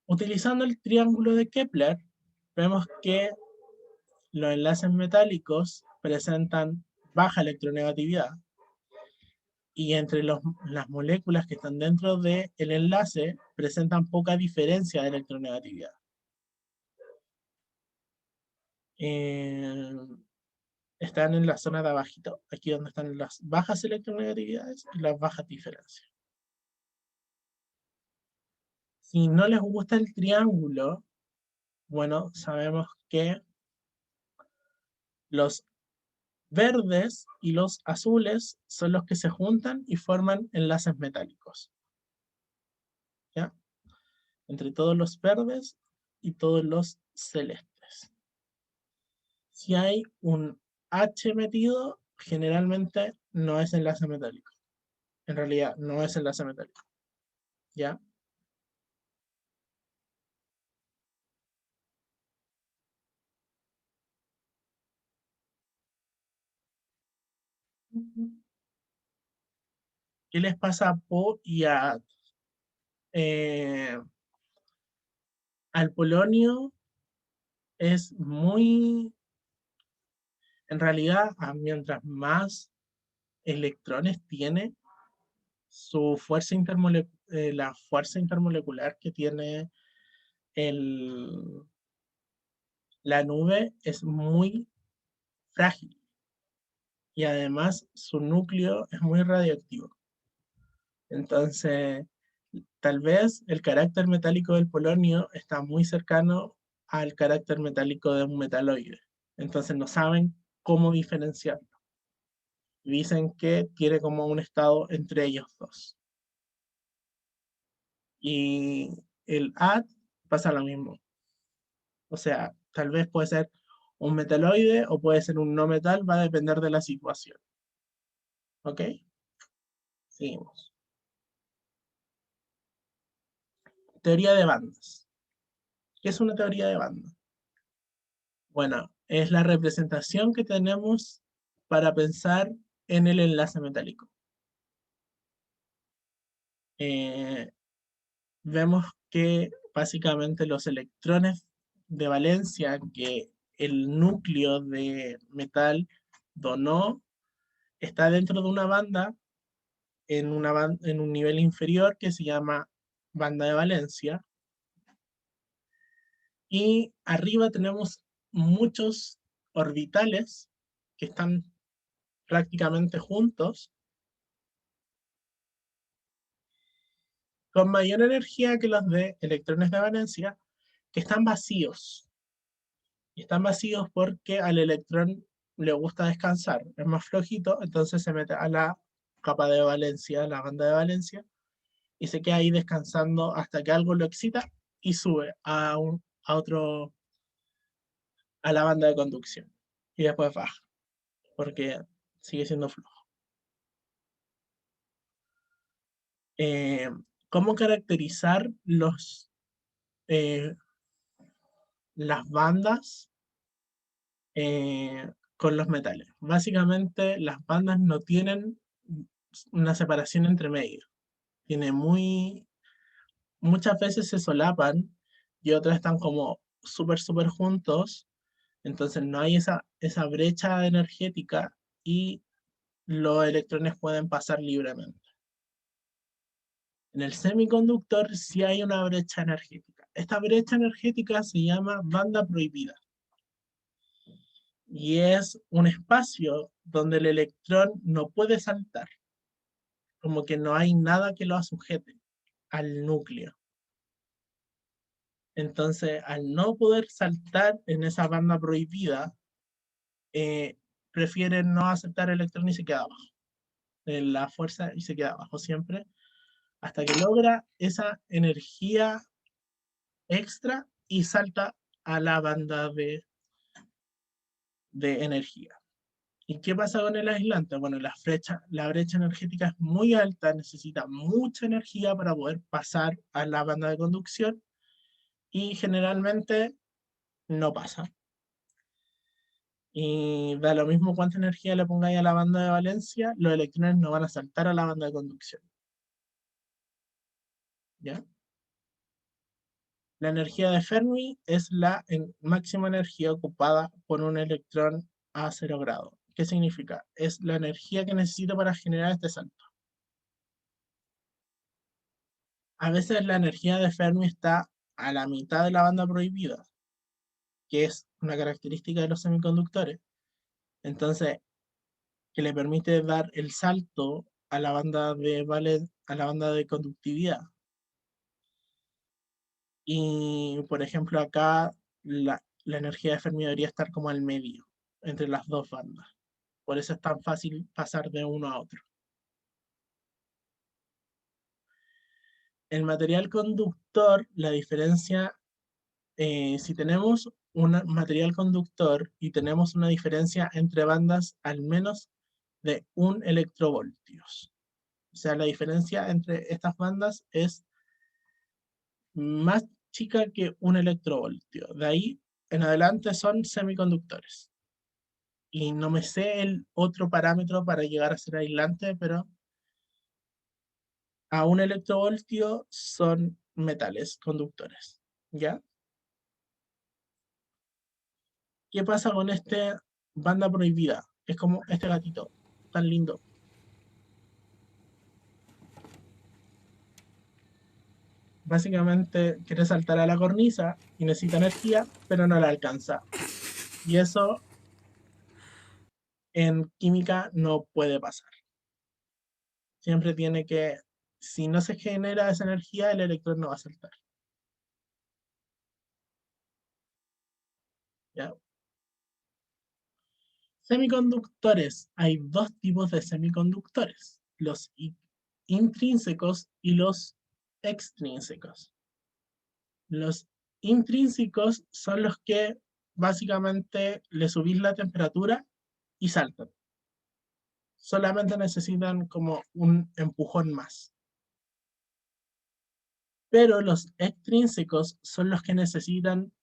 Utilizando el triángulo de Kepler, vemos que los enlaces metálicos presentan baja electronegatividad, y entre las moléculas que están dentro del enlace presentan poca diferencia de electronegatividad. Eh, Están en la zona de abajito, aquí donde están las bajas electronegatividades y las bajas diferencias. Si no les gusta el triángulo, bueno, sabemos que los verdes y los azules son los que se juntan y forman enlaces metálicos. ¿Ya? Entre todos los verdes y todos los celestes. Si hay un H metido, generalmente no es enlace metálico. En realidad, no es enlace metálico. ¿Ya? ¿Qué les pasa a Po y eh, al polonio? Es muy, en realidad, mientras más electrones tiene, su fuerza la fuerza intermolecular que tiene el, la nube es muy frágil, y además su núcleo es muy radioactivo. Entonces, tal vez el carácter metálico del polonio está muy cercano al carácter metálico de un metaloide. Entonces no saben cómo diferenciarlo. Dicen que tiene como un estado entre ellos dos. Y el AD pasa lo mismo. O sea, tal vez puede ser un metaloide o puede ser un no metal, va a depender de la situación. ¿Ok? Seguimos. Teoría de bandas. ¿Qué es una teoría de banda? Bueno, es la representación que tenemos para pensar en el enlace metálico. Eh, Vemos que básicamente los electrones de valencia que el núcleo de metal donó está dentro de una banda en un nivel inferior que se llama banda de valencia. Y arriba tenemos muchos orbitales que están prácticamente juntos, con mayor energía que los de electrones de valencia, que están vacíos. Y están vacíos porque al electrón le gusta descansar, es más flojito, entonces se mete a la capa de valencia, la banda de valencia, y se queda ahí descansando hasta que algo lo excita y sube a otro, a la banda de conducción. Y después baja, porque sigue siendo flojo. Eh, ¿Cómo caracterizar eh, las bandas con los metales? Básicamente, las bandas no tienen una separación entre medios. Tiene muchas veces se solapan y otras están como súper juntos, entonces no hay esa brecha energética y los electrones pueden pasar libremente. En el semiconductor sí hay una brecha energética. Esta brecha energética se llama banda prohibida y es un espacio donde el electrón no puede saltar, como que no hay nada que lo sujete al núcleo. Entonces, al no poder saltar en esa banda prohibida, prefieren no aceptar el electrón y se queda abajo. La fuerza y se queda abajo siempre, hasta que logra esa energía extra y salta a la banda de energía. ¿Y qué pasa con el aislante? Bueno, la brecha energética es muy alta, necesita mucha energía para poder pasar a la banda de conducción y generalmente no pasa. Y da lo mismo cuánta energía le pongáis a la banda de valencia, los electrones no van a saltar a la banda de conducción. ¿Ya? La energía de Fermi es la máxima energía ocupada por un electrón a 0 grado. ¿Qué significa? Es la energía que necesito para generar este salto. A veces la energía de Fermi está a la mitad de la banda prohibida, que es una característica de los semiconductores. Entonces, que le permite dar el salto a la banda a la banda de conductividad. Y, por ejemplo, acá la energía de Fermi debería estar como al medio, entre las dos bandas. Por eso es tan fácil pasar de uno a otro. El material conductor, la diferencia, si tenemos un material conductor y tenemos una diferencia entre bandas al menos de 1 electrovoltios. O sea, la diferencia entre estas bandas es más chica que 1 electrovoltio. De ahí en adelante son semiconductores. Y no me sé el otro parámetro para llegar a ser aislante, pero a 1 electrovoltio son metales conductores. ¿Ya? ¿Qué pasa con este banda prohibida? Es como este gatito, tan lindo. Básicamente quiere saltar a la cornisa y necesita energía, pero no la alcanza. Y eso en química no puede pasar. Siempre tiene que, si no se genera esa energía, el electrón no va a saltar. ¿Ya? Semiconductores. Hay dos tipos de semiconductores, los intrínsecos y los extrínsecos. Los intrínsecos son los que básicamente le subís la temperatura y saltan. Solamente necesitan como un empujón más. Pero los extrínsecos son los que necesitan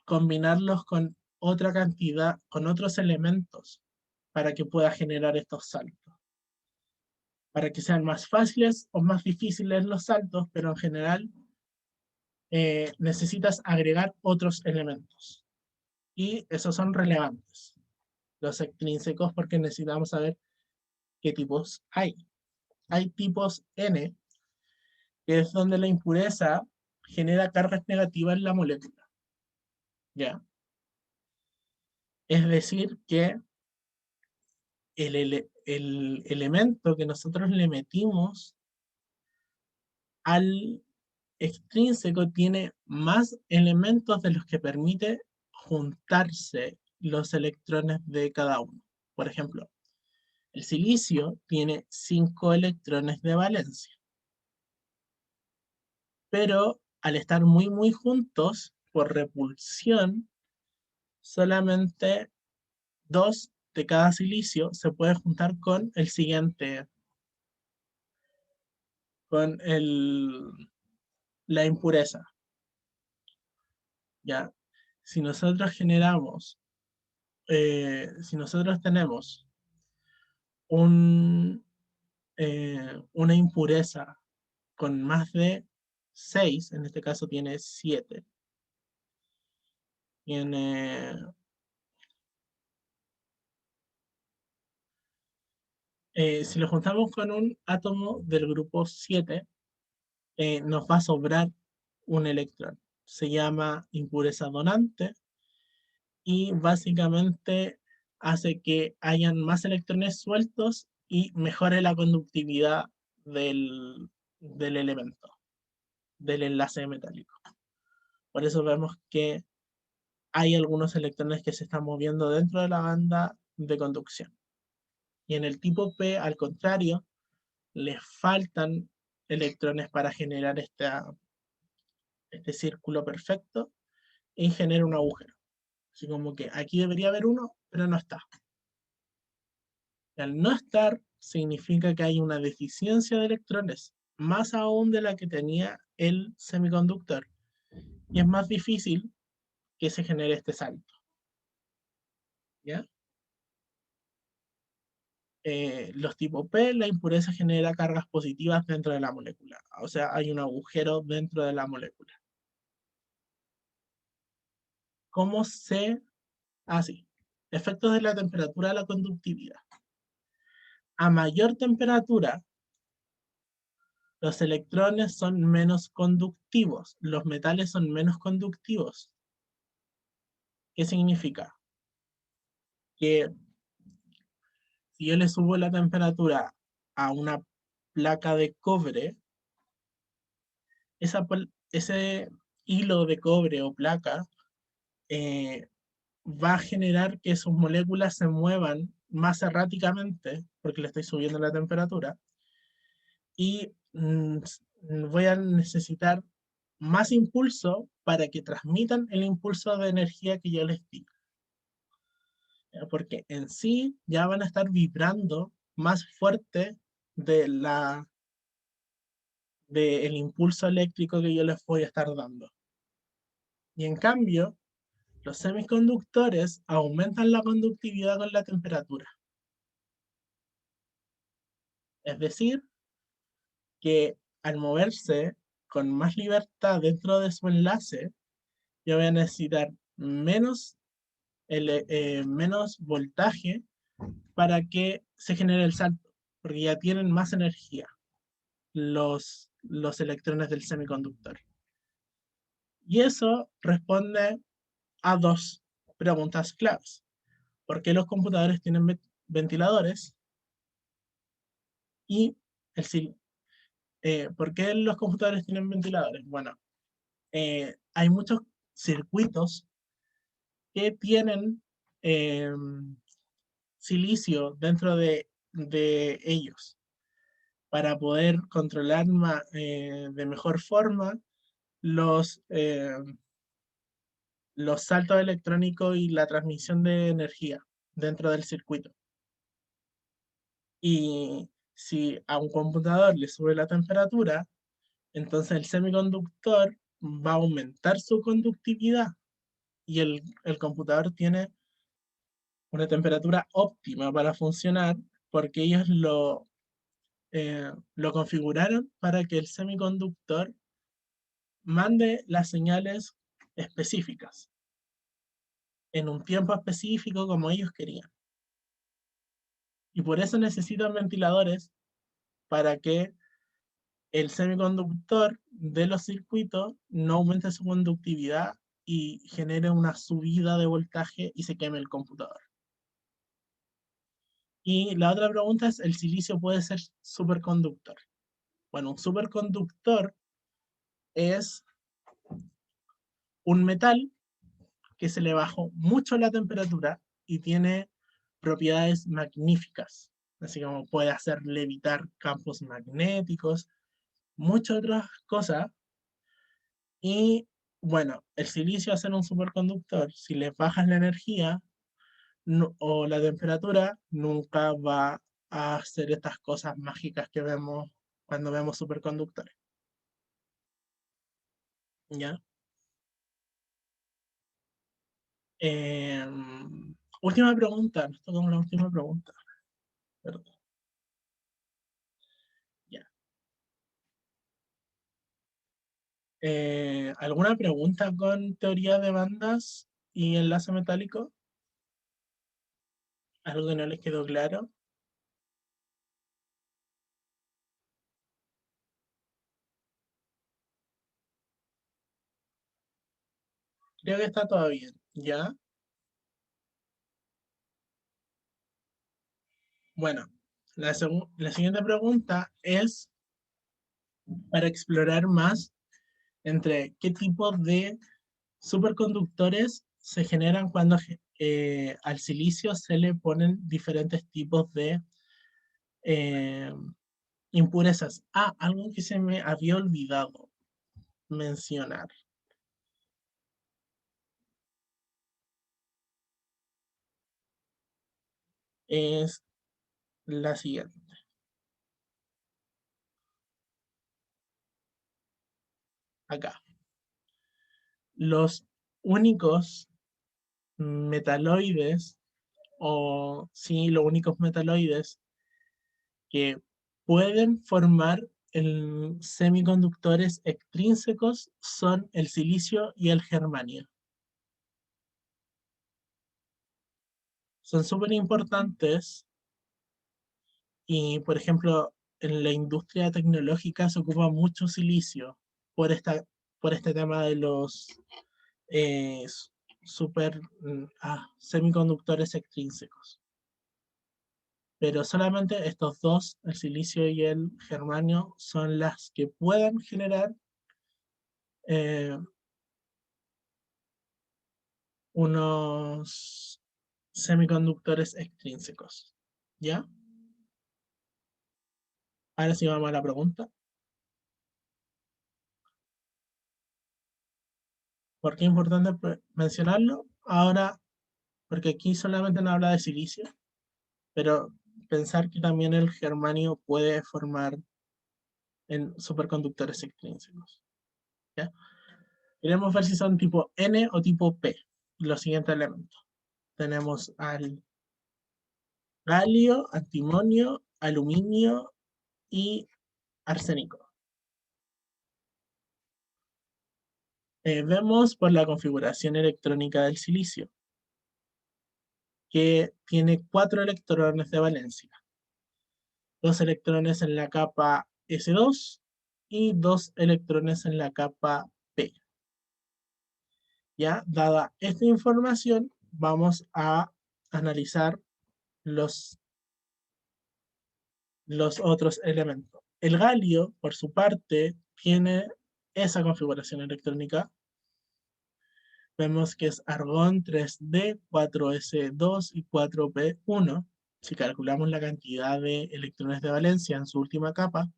combinarlos con otra cantidad, con otros elementos, para que pueda generar estos saltos. Para que sean más fáciles o más difíciles los saltos, pero en general necesitas agregar otros elementos. Y esos son relevantes. Los extrínsecos porque necesitamos saber qué tipos hay. hay tipos N, que es donde la impureza genera cargas negativas en la molécula. ¿Ya? Es decir, que el elemento que nosotros le metimos al extrínseco tiene más elementos de los que permite juntarse los electrones de cada uno. Por ejemplo, el silicio tiene 5 electrones de valencia, pero al estar muy juntos, por repulsión, solamente 2 de cada silicio se puede juntar con el siguiente, con la impureza. ¿Ya? Si nosotros generamos, si nosotros tenemos una impureza con más de 6, en este caso tiene 7, tiene, si lo juntamos con un átomo del grupo 7, nos va a sobrar un electrón. Se llama impureza donante y básicamente hace que hayan más electrones sueltos y mejore la conductividad del elemento, del enlace metálico. Por eso vemos que hay algunos electrones que se están moviendo dentro de la banda de conducción. Y en el tipo P, al contrario, les faltan electrones para generar este círculo perfecto y genera un agujero. Así como que aquí debería haber uno, pero no está. Y al no estar, significa que hay una deficiencia de electrones, más aún de la que tenía el semiconductor. Y es más difícil que se genere este salto. ¿Ya? Los tipo P, la impureza genera cargas positivas dentro de la molécula. O sea, hay un agujero dentro de la molécula. ¿Cómo se hace? Efectos de la temperatura de la conductividad. A mayor temperatura, los electrones son menos conductivos, los metales son menos conductivos. ¿Qué significa? Que si yo le subo la temperatura a una placa de cobre, ese hilo de cobre o placa eh, va a generar que sus moléculas se muevan más erráticamente, porque le estoy subiendo la temperatura, y voy a necesitar más impulso para que transmitan el impulso de energía que yo les di. Porque en sí ya van a estar vibrando más fuerte de del impulso eléctrico que yo les voy a estar dando. Y en cambio, los semiconductores aumentan la conductividad con la temperatura. Es decir, que al moverse con más libertad dentro de su enlace, yo voy a necesitar menos voltaje para que se genere el salto, porque ya tienen más energía los electrones del semiconductor. Y eso responde a dos preguntas claves. ¿Por qué los computadores tienen ventiladores? Y ¿por qué los computadores tienen ventiladores? Bueno, hay muchos circuitos que tienen eh, silicio dentro de ellos para poder controlar de mejor forma los, eh, los saltos electrónicos y la transmisión de energía dentro del circuito. Y si a un computador le sube la temperatura, entonces el semiconductor va a aumentar su conductividad y el computador tiene una temperatura óptima para funcionar porque ellos lo configuraron para que el semiconductor mande las señales específicas en un tiempo específico como ellos querían. Y por eso necesitan ventiladores para que el semiconductor de los circuitos no aumente su conductividad y genere una subida de voltaje y se queme el computador. Y la otra pregunta es, ¿el silicio puede ser superconductor? Bueno, un superconductor es un metal que se le bajó mucho la temperatura y tiene propiedades magníficas, así como puede hacer levitar campos magnéticos, muchas otras cosas. Y bueno, el silicio al ser un superconductor, si le bajas la energía o la temperatura, nunca va a hacer estas cosas mágicas que vemos cuando vemos superconductores. ¿Ya? Última pregunta, nos toca una última pregunta. Perdón. Ya. ¿Alguna pregunta con teoría de bandas y enlace metálico? ¿Algo que no les quedó claro? Creo que está todo bien, ¿ya? Bueno, la siguiente pregunta es para explorar más entre qué tipo de superconductores se generan cuando al silicio se le ponen diferentes tipos de eh, impurezas. Ah, algo que se me había olvidado mencionar es la siguiente. Acá. Los únicos metaloides, o sí, los únicos metaloides que pueden formar semiconductores extrínsecos son el silicio y el germanio. Son súper importantes y, por ejemplo, en la industria tecnológica se ocupa mucho silicio por, por este tema de los eh, super semiconductores extrínsecos. Pero solamente estos dos, el silicio y el germanio, son las que pueden generar eh, unos semiconductores extrínsecos. ¿Ya? Ahora sí vamos a la pregunta. ¿Por qué es importante mencionarlo? Ahora, porque aquí solamente nos habla de silicio, pero pensar que también el germanio puede formar en superconductores extrínsecos. ¿Ya? Queremos ver si son tipo N o tipo P, los siguientes elementos. Tenemos al galio, antimonio, aluminio y arsénico. Vemos por la configuración electrónica del silicio que tiene 4 electrones de valencia, 2 electrones en la capa S2 y 2 electrones en la capa P. Ya, dada esta información, vamos a analizar los, los otros elementos. El galio, por su parte, tiene esa configuración electrónica. Vemos que es argón 3D, 4S2 y 4P1. Si calculamos la cantidad de electrones de valencia en su última capa,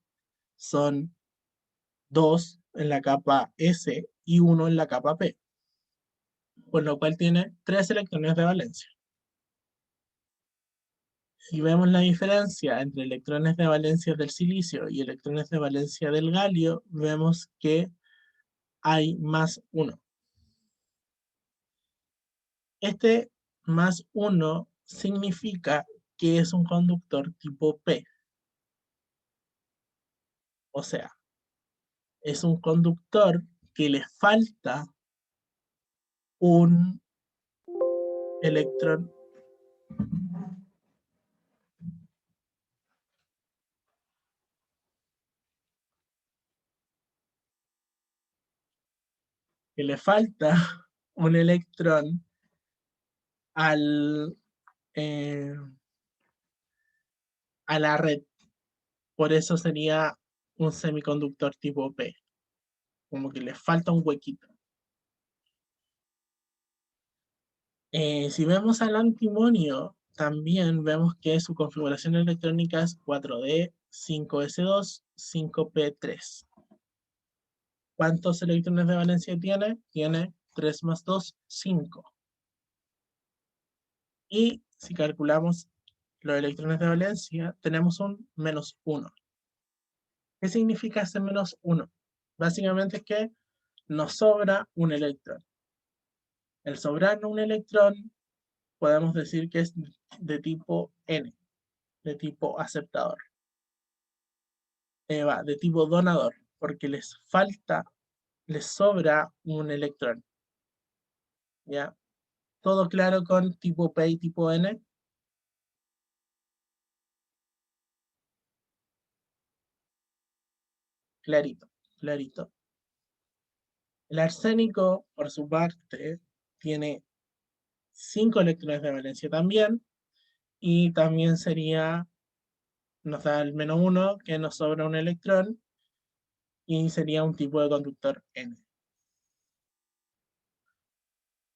son 2 en la capa S y 1 en la capa P, por lo cual tiene 3 electrones de valencia. Si vemos la diferencia entre electrones de valencia del silicio y electrones de valencia del galio, vemos que hay más 1. Este más 1 significa que es un conductor tipo P, o sea, es un conductor que le falta un electrón. que le falta un electrón al, eh, a la red. Por eso sería un semiconductor tipo P. Como que le falta un huequito. Si vemos al antimonio, también vemos que su configuración electrónica es 4D, 5S2, 5P3. ¿Cuántos electrones de valencia tiene? Tiene 3 más 2, 5. Y si calculamos los electrones de valencia, tenemos un menos 1. ¿Qué significa ese menos 1? Básicamente es que nos sobra un electrón. El sobrar un electrón podemos decir que es de tipo N, de tipo aceptador. De tipo donador, porque les sobra un electrón. ¿Ya? ¿Todo claro con tipo P y tipo N? Clarito, clarito. El arsénico, por su parte, tiene 5 electrones de valencia también, y también nos da el menos 1, que nos sobra un electrón, y sería un tipo de conductor N.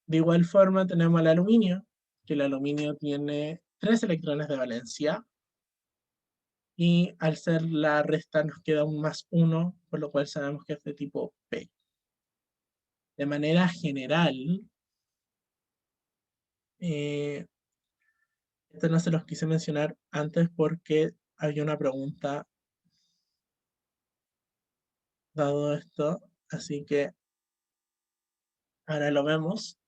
De igual forma tenemos el aluminio, que el aluminio tiene 3 electrones de valencia, y al ser la resta nos queda un más 1, por lo cual sabemos que es de tipo P. De manera general, eh, esto no se los quise mencionar antes porque había una pregunta dado esto, así que ahora lo vemos.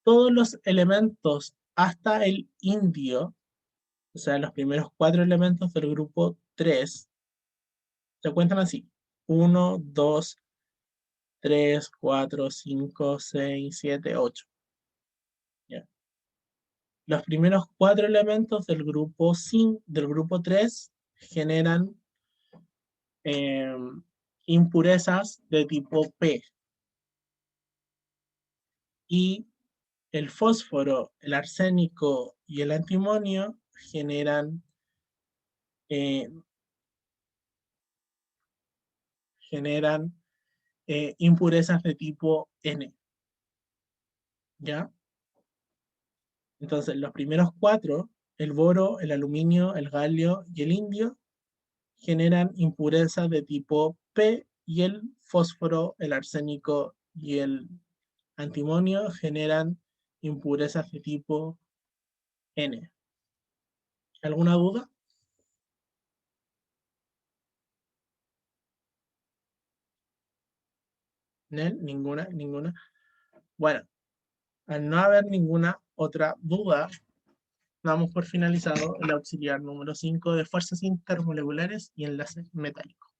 Todos los elementos hasta el indio, o sea, los primeros 4 elementos del grupo 3, se cuentan así: 1, 2, 3, 4, 5, 6, 7, 8. ¿Ya? Los primeros 4 elementos del grupo 3 generan eh, impurezas de tipo P. Y el fósforo, el arsénico y el antimonio generan, eh, generan impurezas de tipo N. ¿Ya? Entonces, los primeros 4, el boro, el aluminio, el galio y el indio, generan impurezas de tipo P, y el fósforo, el arsénico y el antimonio generan impurezas de tipo N. ¿Alguna duda? ¿Nel? Ninguna, ninguna. Bueno, al no haber ninguna otra duda, damos por finalizado el auxiliar número 5 de fuerzas intermoleculares y enlaces metálicos.